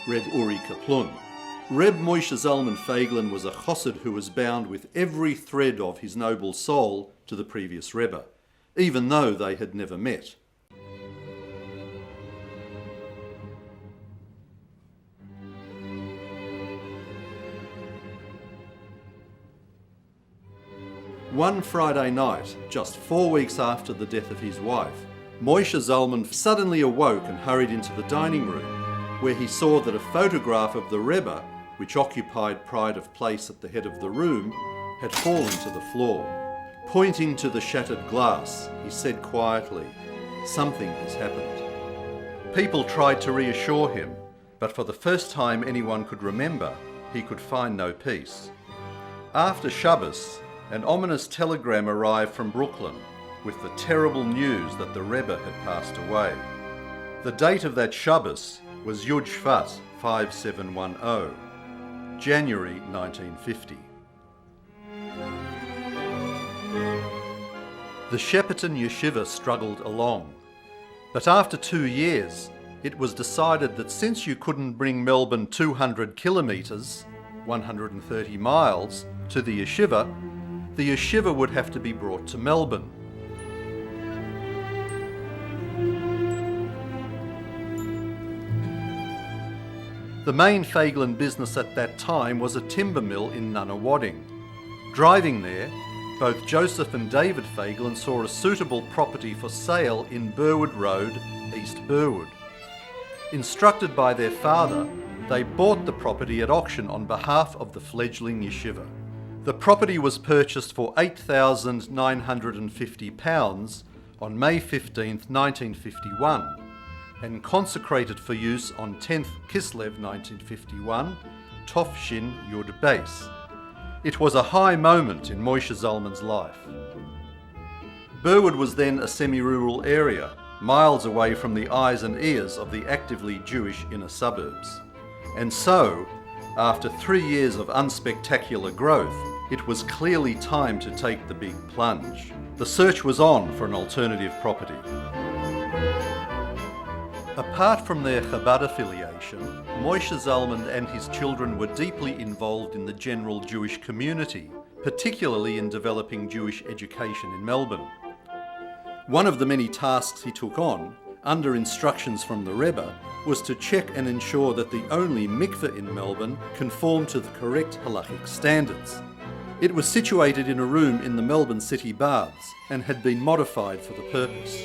Reb Uri Kaplun, Reb Moshe Zalman Feiglin was a Chossid who was bound with every thread of his noble soul to the previous Rebbe, even though they had never met. One Friday night, just 4 weeks after the death of his wife, Moshe Zalman suddenly awoke and hurried into the dining room, where he saw that a photograph of the Rebbe, which occupied pride of place at the head of the room, had fallen to the floor. Pointing to the shattered glass, he said quietly, "Something has happened." People tried to reassure him, but for the first time anyone could remember, he could find no peace. After Shabbos, an ominous telegram arrived from Brooklyn with the terrible news that the Rebbe had passed away. The date of that Shabbos was Yud Shvat 5710, January 1950. The Shepperton yeshiva struggled along, but after 2 years, it was decided that since you couldn't bring Melbourne 200 kilometres, 130 miles, to the yeshiva would have to be brought to Melbourne. The main Feiglin business at that time was a timber mill in Nunawading. Driving there, both Joseph and David Feiglin saw a suitable property for sale in Burwood Road, East Burwood. Instructed by their father, they bought the property at auction on behalf of the fledgling yeshiva. The property was purchased for £8,950 on May 15, 1951, and consecrated for use on 10th Kislev 1951, Tov Shin Yud Beis. It was a high moment in Moshe Zalman's life. Burwood was then a semi-rural area, miles away from the eyes and ears of the actively Jewish inner suburbs. And so, after 3 years of unspectacular growth, it was clearly time to take the big plunge. The search was on for an alternative property. Apart from their Chabad affiliation, Moshe Zalman and his children were deeply involved in the general Jewish community, particularly in developing Jewish education in Melbourne. One of the many tasks he took on, under instructions from the Rebbe, was to check and ensure that the only mikveh in Melbourne conformed to the correct halachic standards. It was situated in a room in the Melbourne City Baths and had been modified for the purpose.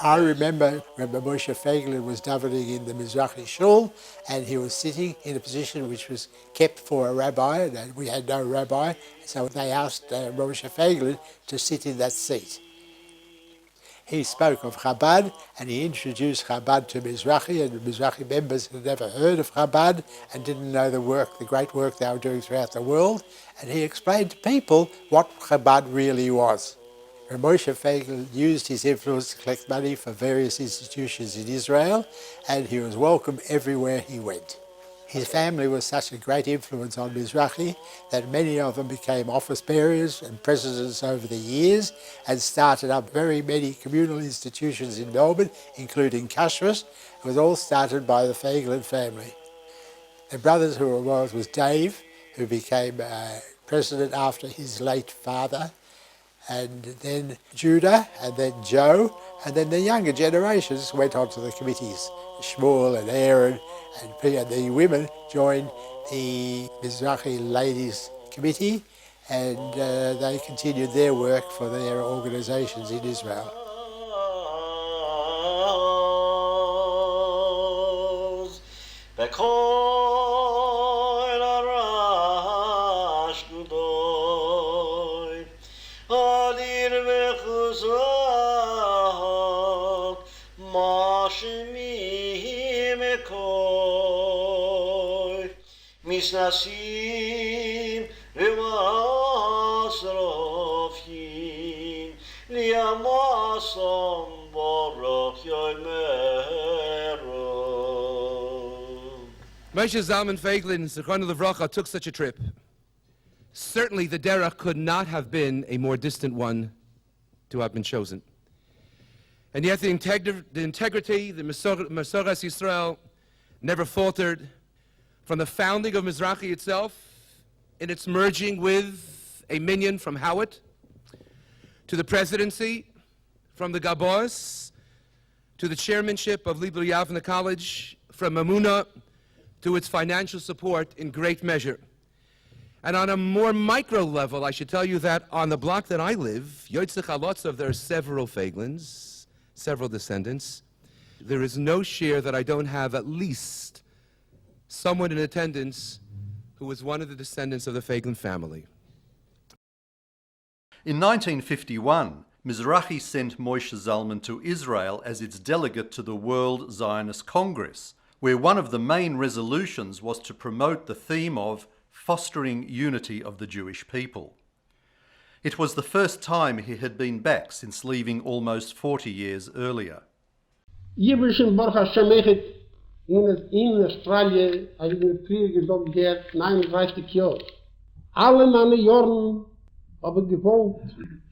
I remember Rabbi Moshe Feiglin was davening in the Mizrahi Shul, and he was sitting in a position which was kept for a rabbi, and we had no rabbi, so they asked Moshe Feiglin to sit in that seat. He spoke of Chabad and he introduced Chabad to Mizrahi, and the Mizrahi members had never heard of Chabad and didn't know the great work they were doing throughout the world. And he explained to people what Chabad really was. Moshe Feiglin used his influence to collect money for various institutions in Israel, and he was welcome everywhere he went. His family was such a great influence on Mizrahi that many of them became office bearers and presidents over the years and started up very many communal institutions in Melbourne, including Chossids. It was all started by the Feiglin family. The brothers who were involved was Dave, who became president after his late father, and then Judah, and then Joe, and then the younger generations went on to the committees. Shmuel and Aaron and the women joined the Mizrahi Ladies Committee, and they continued their work for their organizations in Israel.
Nasim Remasrofin Liamasom Borok Yoimero.
Moshe Zalman Feiglin, Zichron Levracha, took such a trip. Certainly the derech could not have been a more distant one to have been chosen. And yet the integrity, the Masoras Yisrael never faltered. From the founding of Mizrahi itself, in its merging with a minion from Howard, to the presidency, from the Gabos, to the chairmanship of Libra Yavna College, from Mamuna, to its financial support in great measure. And on a more micro level, I should tell you that on the block that I live, Yotzich Alotzov, there are several Feiglins, several descendants. There is no share that I don't have at least someone in attendance who was one of the descendants of the Feiglin family.
In 1951, Mizrahi sent Moshe Zalman to Israel as its delegate to the World Zionist Congress, where one of the main resolutions was to promote the theme of fostering unity of the Jewish people. It was the first time he had been back since leaving almost 40 years earlier.
In Australia, als ik me früher gesagt habe, 39 Jahre. Alle meine Jahren habe ich gewohnt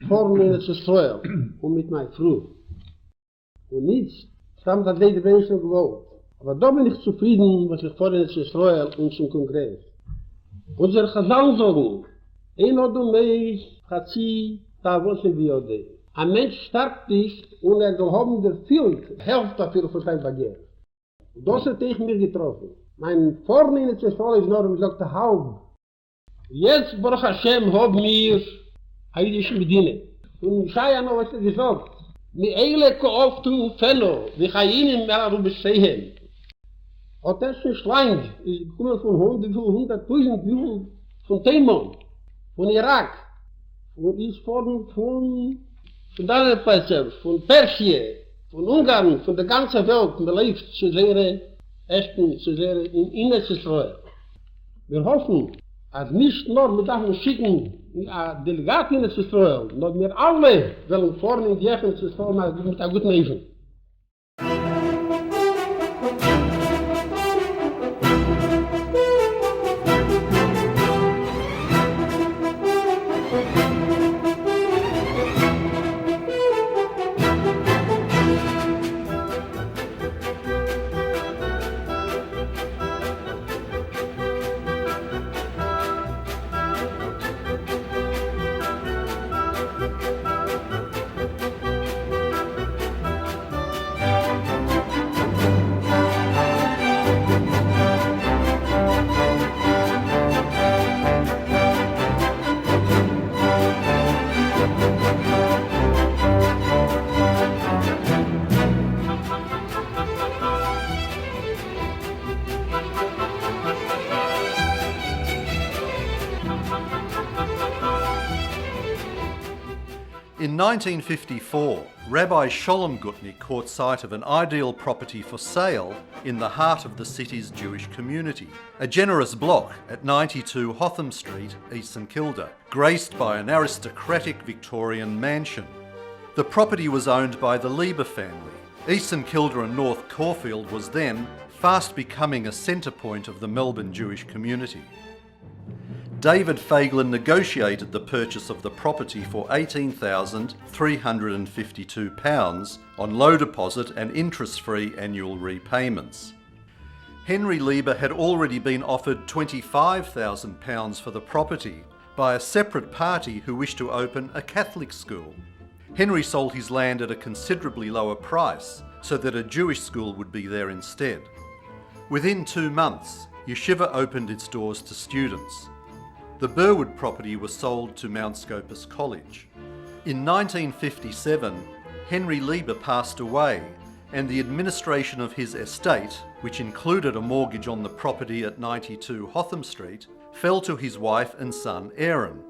vorne in Israel und mit meiner Frau. Und nichts, stammt an jeder Mensch noch gewohnt. Aber da bin ich zufrieden, was ich vorne in Israel und zum Kongress. Unsere Chazal sagen, ein oder mehr Chatsi, da wusste wie Ode. Ein Mensch stark ist und gehoben der Hälfte dafür von seinem Begehr. Das hat ich mir getroffen. Mein vorne in der Zestrolle ist noch gesagt, der Haub. Jetzt, Baruch Hashem, haben wir Heidische Medine. Und ich habe ja noch was gesagt. Mi eile kooftu fellow, wie ga je in mehr besehen. Hat das schon lang, ich komme von 100.000 von Timon, von Irak, und ist von anderen Plätzen, von Persien, von Ungarn, von der ganzen Welt, belebt zu sehr, erstens zu sehr in Innersisrael. Wir hoffen, als nicht nur mit Sachen schicken, Delegaten in Israel, sondern wir alle wollen vorne in die Echen zu Israel mit einem guten Leben.
In 1954, Rabbi Sholem Gutnick caught sight of an ideal property for sale in the heart of the city's Jewish community, a generous block at 92 Hotham Street, East St Kilda, graced by an aristocratic Victorian mansion. The property was owned by the Lieber family. East St Kilda and North Caulfield was then fast becoming a centre point of the Melbourne Jewish community. David Feiglin negotiated the purchase of the property for £18,352 on low deposit and interest-free annual repayments. Henry Lieber had already been offered £25,000 for the property by a separate party who wished to open a Catholic school. Henry sold his land at a considerably lower price so that a Jewish school would be there instead. Within 2 months, yeshiva opened its doors to students. The Burwood property was sold to Mount Scopus College. In 1957, Henry Lieber passed away, and the administration of his estate, which included a mortgage on the property at 92 Hotham Street, fell to his wife and son Aaron.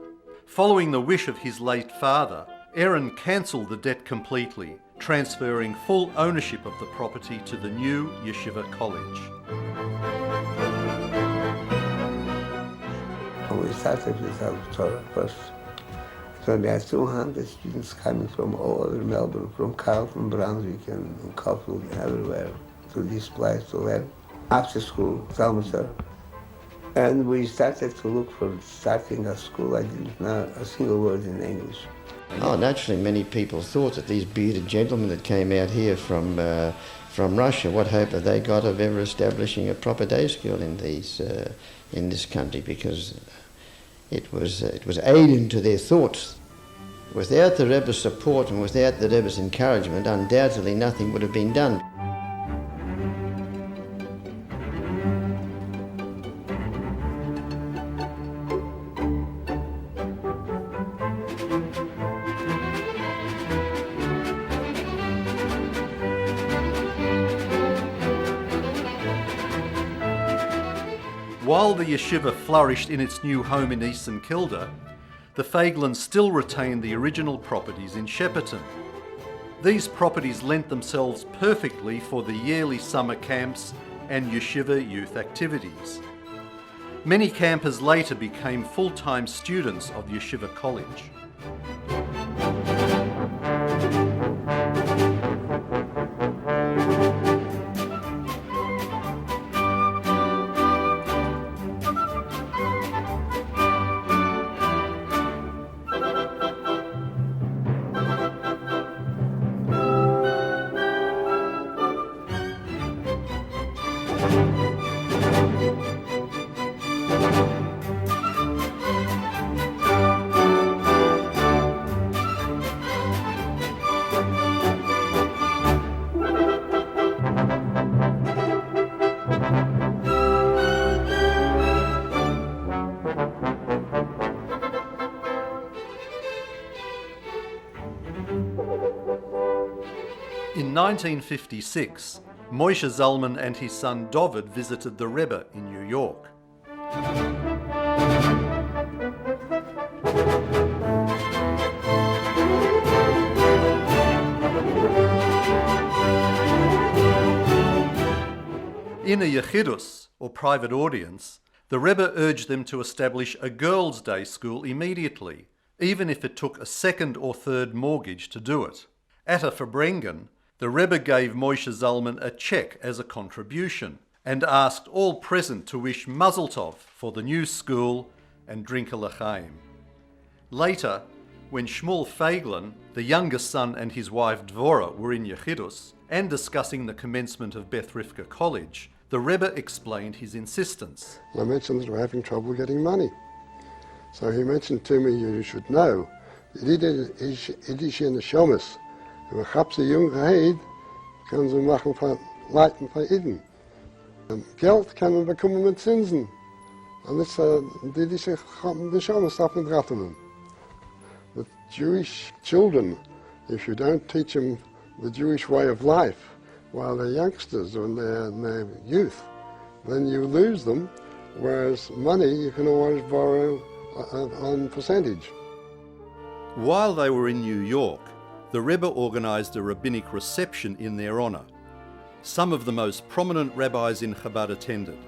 Following the wish of his late father, Aaron cancelled the debt completely, transferring full ownership of the property to the new yeshiva college.
We started with our Torah first. So there are 200 students coming from all over Melbourne, from Carlton, Brunswick and Caulfield and everywhere to this place to learn after school, Zalman. And we started to look for starting a school. I didn't know a single word in English.
Oh, naturally, many people thought that these bearded gentlemen that came out here from Russia, what hope have they got of ever establishing a proper day school in this country? Because it was alien to their thoughts. Without the Rebbe's support and without the Rebbe's encouragement, undoubtedly nothing would have been done.
While the yeshiva flourished in its new home in East St Kilda, the Feiglins still retained the original properties in Shepparton. These properties lent themselves perfectly for the yearly summer camps and yeshiva youth activities. Many campers later became full-time students of yeshiva college. In 1956, Moshe Zalman and his son Dovid visited the Rebbe in New York. In a yechidus, or private audience, the Rebbe urged them to establish a girls' day school immediately, even if it took a second or third mortgage to do it. At a Fabrengen, the Rebbe gave Moshe Zalman a cheque as a contribution and asked all present to wish Mazel Tov for the new school and drink a l'chaim. Later, when Shmuel Feiglin, the youngest son, and his wife Dvorah were in Yechidus and discussing the commencement of Beth Rivka College, the Rebbe explained his insistence.
I mentioned that we're having trouble getting money. So he mentioned to me, you should know, Idische Neshomas, we haben sie jung geheid, können sie machen von Leuten von Iden. Geld kann man bekommen mit Zinsen. Und das die Idische Neshomas darf man raten. The Jewish children, if you don't teach them the Jewish way of life while they're youngsters or in their youth, then you lose them, whereas money you can always borrow on percentage.
While they were in New York, the Rebbe organised a rabbinic reception in their honour. Some of the most prominent rabbis in Chabad attended,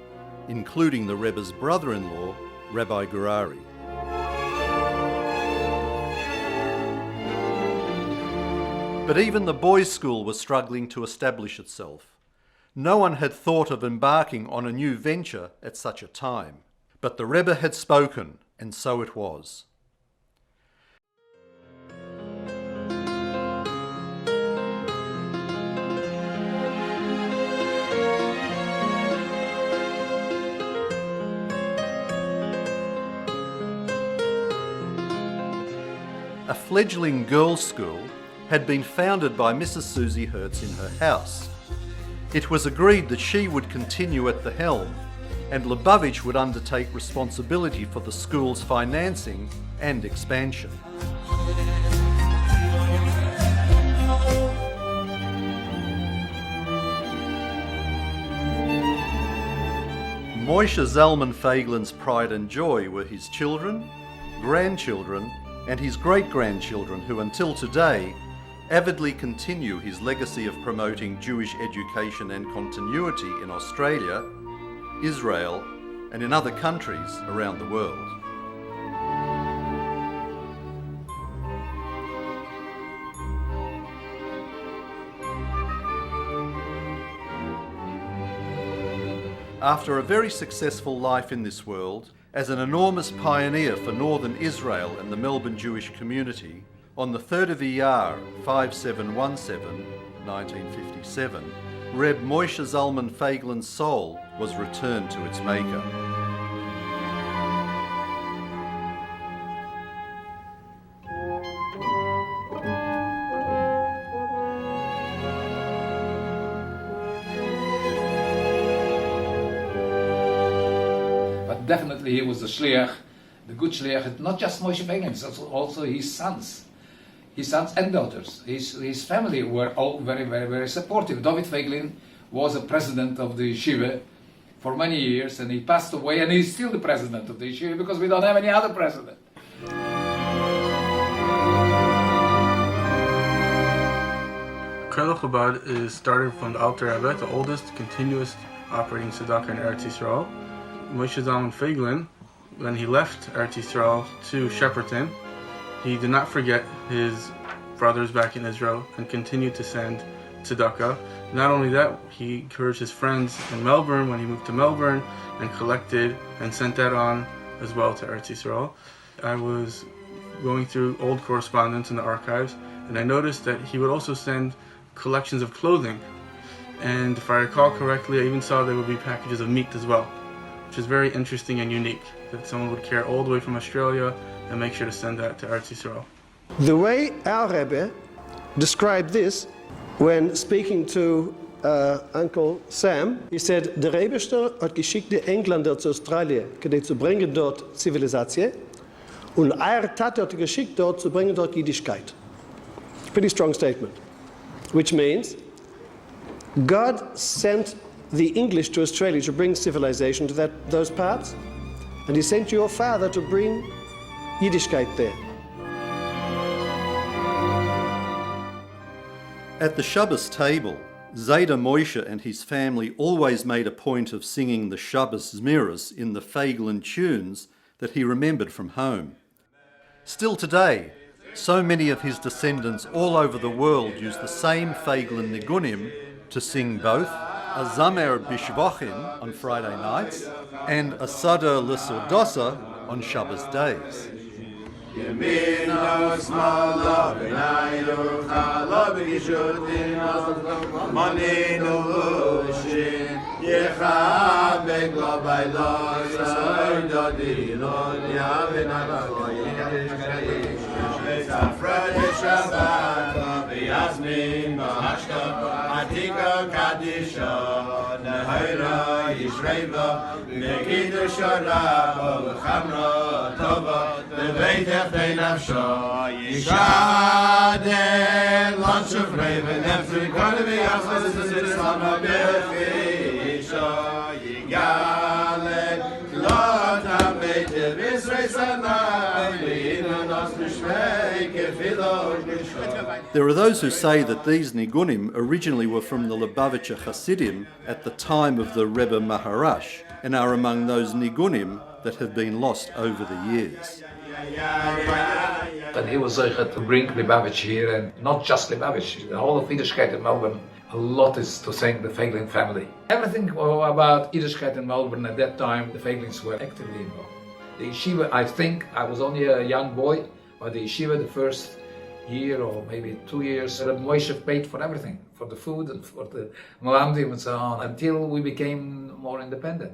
including the Rebbe's brother-in-law, Rabbi Gurari. But even the boys' school was struggling to establish itself. No one had thought of embarking on a new venture at such a time. But the Rebbe had spoken, and so it was. A fledgling girls' school had been founded by Mrs. Susie Hertz in her house. It was agreed that she would continue at the helm, and Lubavitch would undertake responsibility for the school's financing and expansion. Moshe Zalman Feiglin's pride and joy were his children, grandchildren, and his great-grandchildren who until today avidly continue his legacy of promoting Jewish education and continuity in Australia, Israel, and in other countries around the world. After a very successful life in this world, as an enormous pioneer for northern Israel and the Melbourne Jewish community, on the 3rd of Iyar 5717, 1957, Reb Moshe Zalman Feiglin's soul was returned to its maker.
But definitely he was the shliach, the good shliach, not just Moshe Feiglin, also his sons. His sons and daughters. His family were all very, very, very supportive. David Feiglin was a president of the yeshiva for many years, and he passed away, and he's still the president of the yeshiva because we don't have any other president.
Kollel Chabad is started from the Alter Rebbe, the oldest continuous operating tzedakah in Eretz Yisrael. Moshe Zalman Feiglin, when he left Eretz Yisrael to Shepperton, he did not forget his brothers back in Israel and continued to send tzedakah. Not only that, he encouraged his friends in Melbourne when he moved to Melbourne and collected and sent that on as well to Eretz Yisrael. I was going through old correspondence in the archives, and I noticed that he would also send collections of clothing. And if I recall correctly, I even saw there would be packages of meat as well, which is very interesting and unique, that someone would care all the way from Australia and make sure to send that to Eretz Yisrael.
The way our Rebbe described this when speaking to Uncle Sam, he said, der Rebester hat geschickt die Engländer zu Australien, gedei zu bringen dort Zivilisatie, und Tate hat geschickt dort zu bringen dort Jiddischkeit. Pretty strong statement. Which means God sent the English to Australia to bring civilization to those parts, and he sent your father to bring Yiddishkeit there.
At the Shabbos table, Zayda Moshe and his family always made a point of singing the Shabbos Zmiras in the Feiglin tunes that he remembered from home. Still today, so many of his descendants all over the world use the same Feiglin nigunim to sing both a Zamer Bishvochin on Friday nights and a Sada L'Sodosa on Shabbos days.
Yemino smala v'nayu chala v'gishutin maninu lushin yecha beglo baylo zay dodilon yavinalagoyin Safra Shabbat v'yasmin b'hashka atika kadisha nehayra yishreva v'kiddush rabba v'chamra tova v'beitech v'nafsha yishadeh lo shufrei v'nefri kol v'yachas v'zitzama b'chisha yigale lo tameite v'isrei sanai v'inu nos b'shmei
There are those who say that these nigunim originally were from the Lubavitch Chassidim at the time of the Rebbe Maharash and are among those nigunim that have been lost over the years.
And he was to bring Lubavitch here, and not just Lubavitch, the whole of Yiddishkeit in Melbourne. A lot is to thank the Feiglin family. Everything about Yiddishkeit in Melbourne at that time, the Feiglins were actively involved. The yeshiva, I think, I was only a young boy, but the yeshiva, the first year or maybe 2 years, Moshe paid for everything, for the food and for the malamdim and so on, until we became more independent.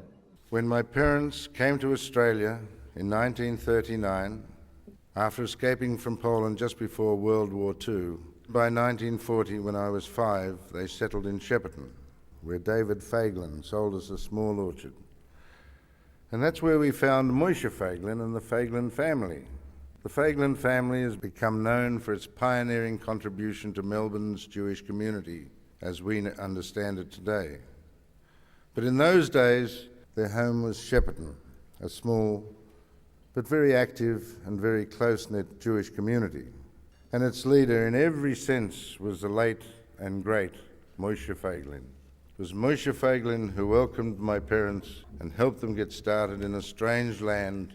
When my parents came to Australia in 1939, after escaping from Poland just before World War II, by 1940, when I was 5, they settled in Shepparton, where David Feiglin sold us a small orchard. And that's where we found Moshe Feiglin and the Feiglin family. The Feiglin family has become known for its pioneering contribution to Melbourne's Jewish community, as we understand it today. But in those days, their home was Shepparton, a small but very active and very close-knit Jewish community. And its leader in every sense was the late and great Moshe Feiglin. It was Moshe Feiglin who welcomed my parents and helped them get started in a strange land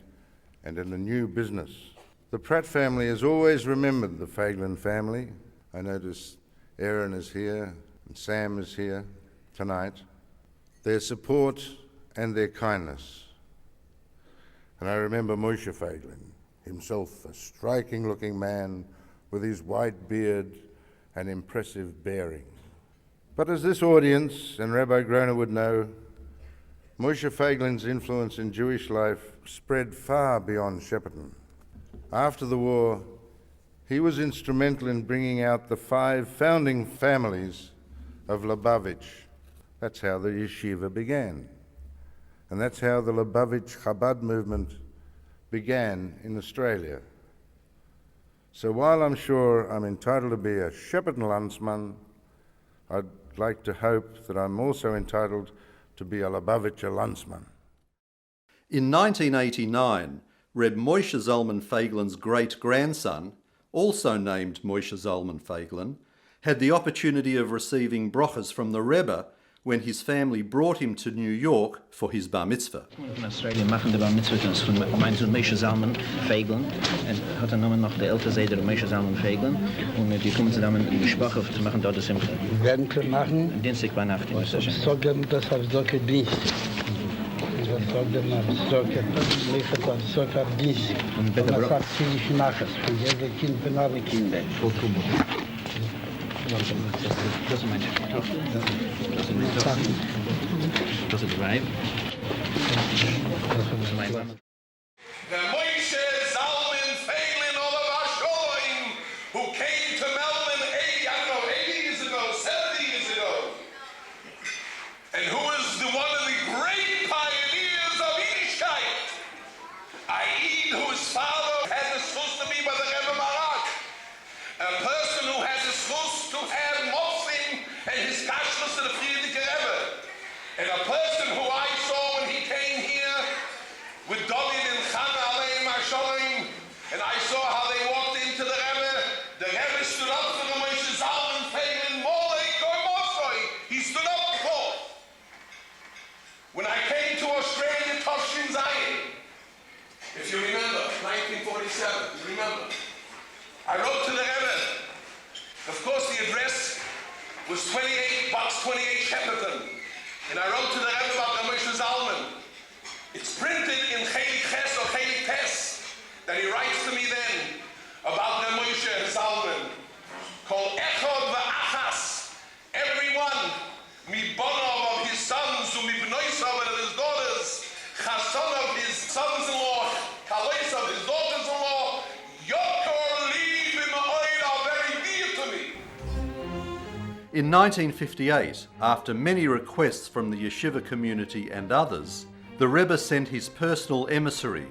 and in a new business. The Pratt family has always remembered the Feiglin family. I notice Aaron is here and Sam is here tonight. Their support and their kindness. And I remember Moshe Feiglin, himself a striking-looking man with his white beard and impressive bearing. But as this audience and Rabbi Groner would know, Moshe Feiglin's influence in Jewish life spread far beyond Shepparton. After the war, he was instrumental in bringing out the 5 founding families of Lubavitch. That's how the yeshiva began. And that's how the Lubavitch Chabad movement began in Australia. So while I'm sure I'm entitled to be a Shepparton Landsman, I'd like to hope that I'm also entitled to be a Lubavitcher Landsman.
In 1989, Reb Moshe Zalman Feiglin's great-grandson, also named Moshe Zalman Feiglin, had the opportunity of receiving brochas from the Rebbe when his family brought him to New York for his bar mitzvah.
In Australia machen die bar mitzvah von meinem Sohn Moshe Zalman Feiglin und hat genommen noch der ältere Seder Moshe Zalman Feiglin und die kommen zusammen in die Sprache zu machen dort das Simcha.
Werden wir machen?
Dienstag bei Nacht.
Was sagen das auf solche Dienst? Was sagen auf solche Liefert auf solche Dienst? Und das hat ziemlich nachher für jede Kind und alle Kinder.
Das ist meine Tochter. Das ist meine Tochter. Das ist Weib. Das ist meine Mama.
The Moshe Zalman Feiglin Australia, who came to Melbourne 80 years ago, 70 years ago, and who is one of the great pioneers of Yiddishkeit, i.e. whose father had the schus to be by the Rebbe Marak, a person who has a schus to have Moshe and his kashrus to the Friedrich Rebbe, and a person who I saw when he came here with David and Chana Aleim Hashalim, and I saw how they walked into the Rebbe. The Rebbe stood up for the Moshe Zalman Feiglin, Molei Kor Moshe. He stood up before. When I came to Australia, Toshin Zayin, if you remember, 1947, you remember, I wrote to the Rebbe. Of course, the address was 28, box 28, Shepparton. And I wrote to the Rebbe about the Moshe Zalman. It's printed in Chelik Ches or Chelik Tes that he writes to me then about the Moshe Zalman. Called Echod V'Achas. Everyone, mi bonov of his sons, mi bnoisav of his daughters, chason of his sons-in-law, kalois of his daughters-in-law, yokor li b'ma'oid are very dear to me.
In 1958, after many requests from the yeshiva community and others, the Rebbe sent his personal emissary,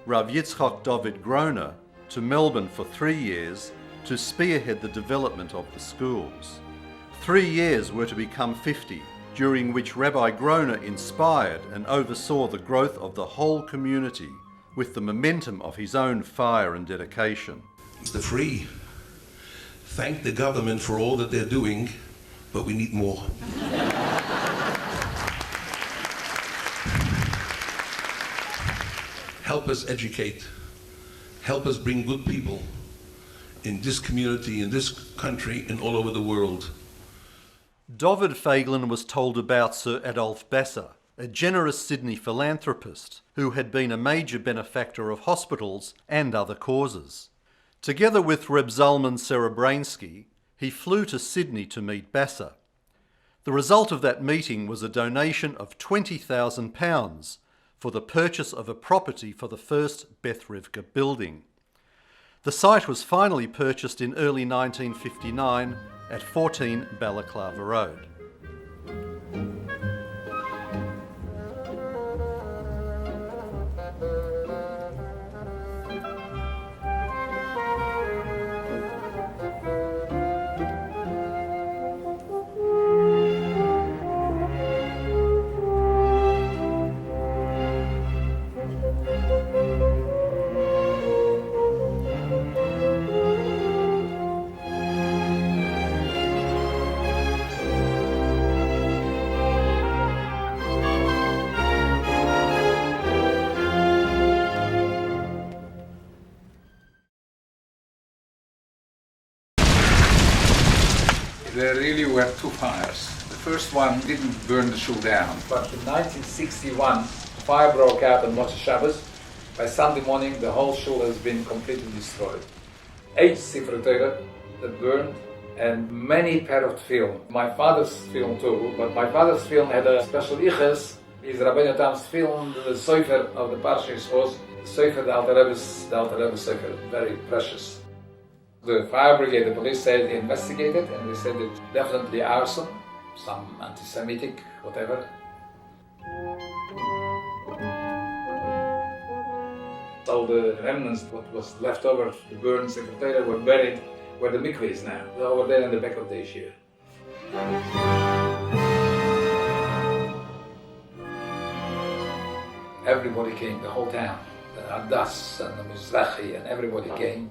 Rav Yitzchak David Groner, to Melbourne for 3 years to spearhead the development of the schools. 3 years were to become 50, during which Rabbi Groner inspired and oversaw the growth of the whole community with the momentum of his own fire and dedication.
The free
thank the government for all that they're doing, but we need more. Help us educate. Help us bring good people in this community, in this country, and all over the world.
David Feiglin was told about Sir Adolphe Besser, a generous Sydney philanthropist who had been a major benefactor of hospitals and other causes. Together with Reb Zalman Serebransky, he flew to Sydney to meet Besser. The result of that meeting was a donation of £20,000 for the purchase of a property for the first Beth Rivka building. The site was finally purchased in early 1959 at 14 Balaclava Road.
There really were two fires. The first one didn't burn the shul down, but in 1961, fire broke out on Moshe Shabbos. By Sunday morning, the whole shul has been completely destroyed. 8 Sifrei Torah that burned, and many pair of film. My father's film too, but my father's film had a special iches. His Rabbeinu Tam's film, the Sofer of the Parshas was the Sofer, the Alter Rebbe's Sofer, very precious. The fire brigade, the police said they investigated and they said it's definitely arson, some anti-Semitic, whatever. All the remnants, what was left over, the burned secretariat, were buried where the mikveh is now, over there in the back of the yeshiva. Everybody came, the whole town, the Adas and the Mizrahi, and everybody came.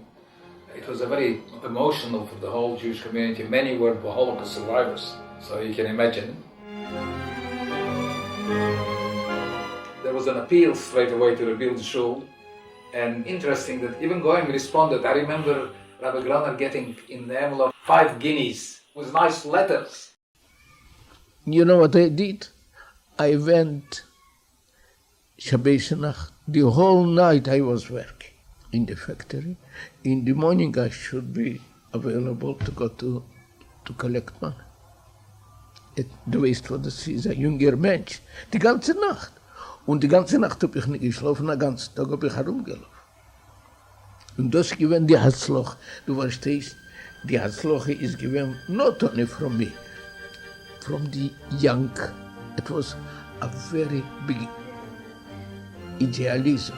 It was a very emotional for the whole Jewish community. Many were Holocaust survivors, so you can imagine. There was an appeal straight away to rebuild the shul, and interesting that even Goyim responded. I remember Rabbi Groner getting in the envelope 5 guineas with nice letters.
You know what I did? I went Shabbos Nacht. The whole night I was working in the factory. In the morning I should be available to go to collect money. Du weißt, wo das ist, ein junger Mensch. Die ganze Nacht. Und die ganze Nacht habe ich nicht geschlafen, den ganzen Tag habe ich herumgelaufen. Und das gewinnt die Hatzloch. Du verstehst, die Hatzloch ist gewinnt not only from me, from the young. It was a very big idealism.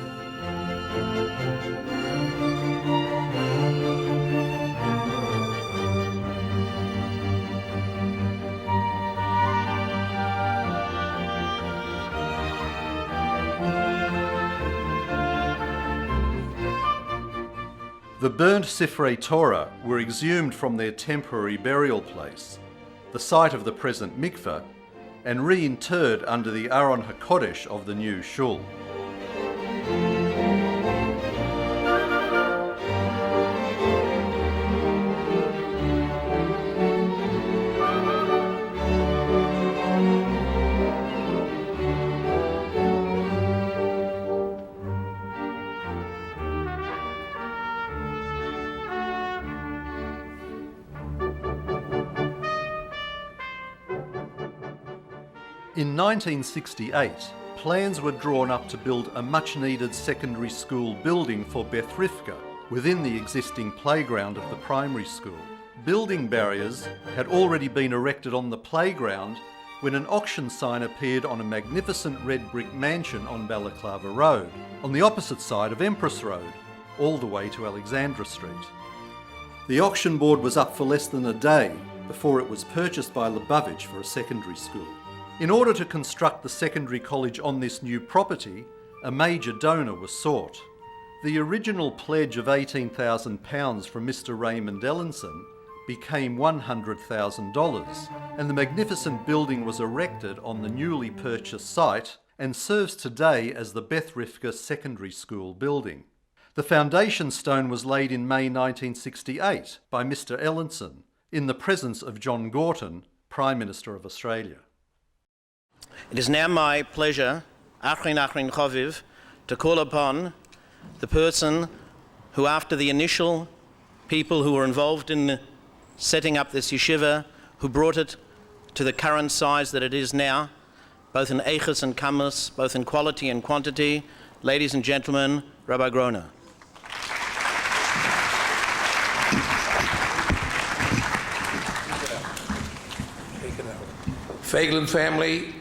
The burnt Sifrei Torah were exhumed from their temporary burial place, the site of the present mikveh, and reinterred under the Aron HaKodesh of the new shul. In 1968, plans were drawn up to build a much-needed secondary school building for Beth Rivka within the existing playground of the primary school. Building barriers had already been erected on the playground when an auction sign appeared on a magnificent red brick mansion on Balaclava Road, on the opposite side of Empress Road, all the way to Alexandra Street. The auction board was up for less than a day before it was purchased by Lubavitch for a secondary school. In order to construct the secondary college on this new property, a major donor was sought. The original pledge of £18,000 from Mr. Raymond Ellenson became $100,000, and the magnificent building was erected on the newly purchased site and serves today as the Beth Rivka Secondary School building. The foundation stone was laid in May 1968 by Mr. Ellenson in the presence of John Gorton, Prime Minister of Australia.
It is now my pleasure, Achrin Choviv, to call upon the person who, after the initial people who were involved in setting up this yeshiva, who brought it to the current size that it is now, both in eiches and kamas, both in quality and quantity, ladies and gentlemen, Rabbi Groner.
Feiglin family,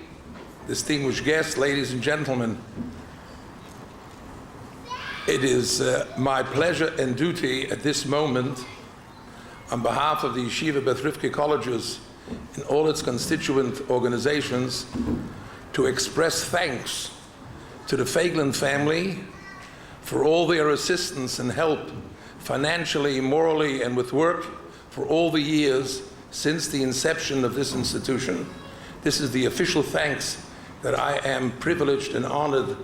distinguished guests, ladies and gentlemen, it is my pleasure and duty at this moment, on behalf of the Yeshiva Beth Rivka colleges and all its constituent organizations, to express thanks to the Feiglin family for all their assistance and help, financially, morally, and with work for all the years since the inception of this institution. This is the official thanks that I am privileged and honored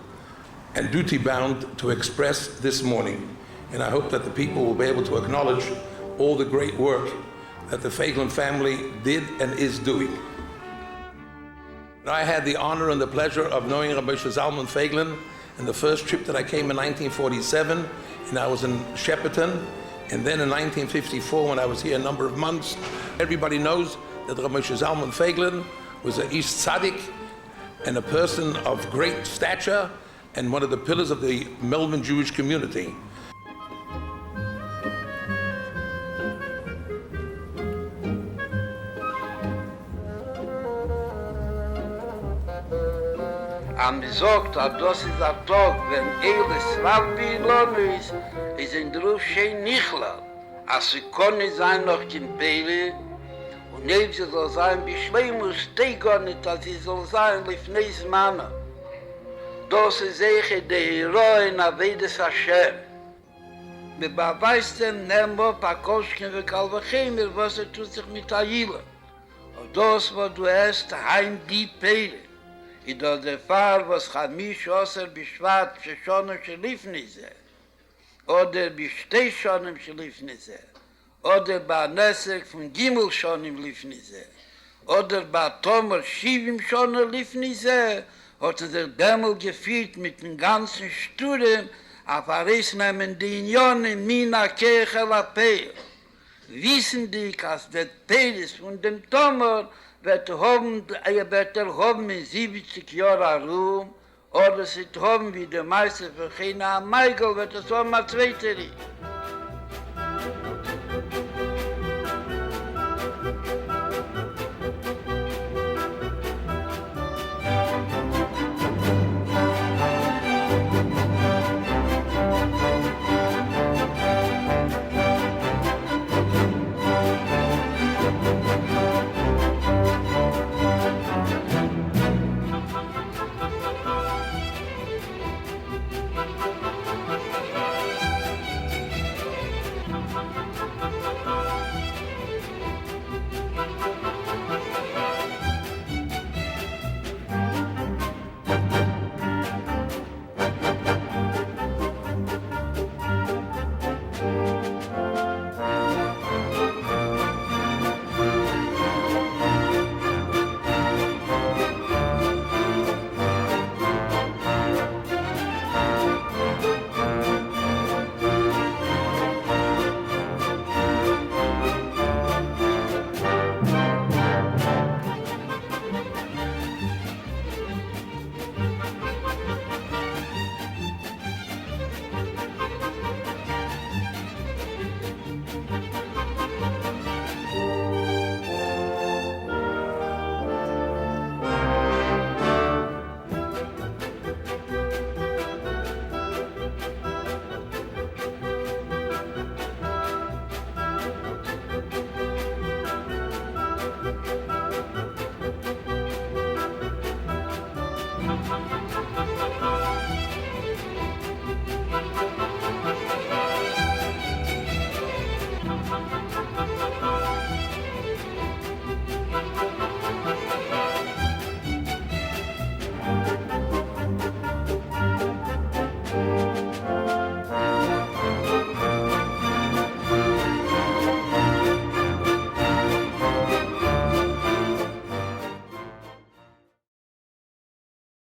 and duty-bound to express this morning. And I hope that the people will be able to acknowledge all the great work that the Feiglin family did and is doing. I had the honor and the pleasure of knowing Rabbi Zalman Feiglin in the first trip that I came in 1947, and I was in Shepparton, and then in 1954 when I was here a number of months. Everybody knows that Rabbi Zalman Feiglin was an East Tzaddik and a person of great stature and one of the pillars of the Melbourne Jewish community.
Am gesagt, das ist ein Tag, wenn Eiles Rabbi Lonis ist in der Ruf Schein Nichla, als sie können sein noch kein Pele, und neben sie soll sein, Beschleimus, Tegon nicht, als sie soll sein, Lifneis Mana. Das ist eiche der Heroin Avedes Hashem. Wir beweisen Nemo, Pakoschken, und Kalvachemer, was tut sich mit Aila. Und das, was du hast, heim die Pele. I do der Fall, was Chamish Osser Bishvat Sheshonim Shelifni ze, oder Bishtei Shonim Shelifni ze, oder Ba Nesek von Gimel Shonim Lifni ze, oder Ba Tomer Shivim Shonim Lifni ze, hat der Dämmel geführt mit den ganzen Studien, auf Aris nehmen die Unionen Mina Kirche La Peil. Wissen die, dass der Peilis von dem Tomer wird haben in 70 Jahren Ruhm, oder sie haben wie der Meister für China am Michael, wird es auch mal zweiter.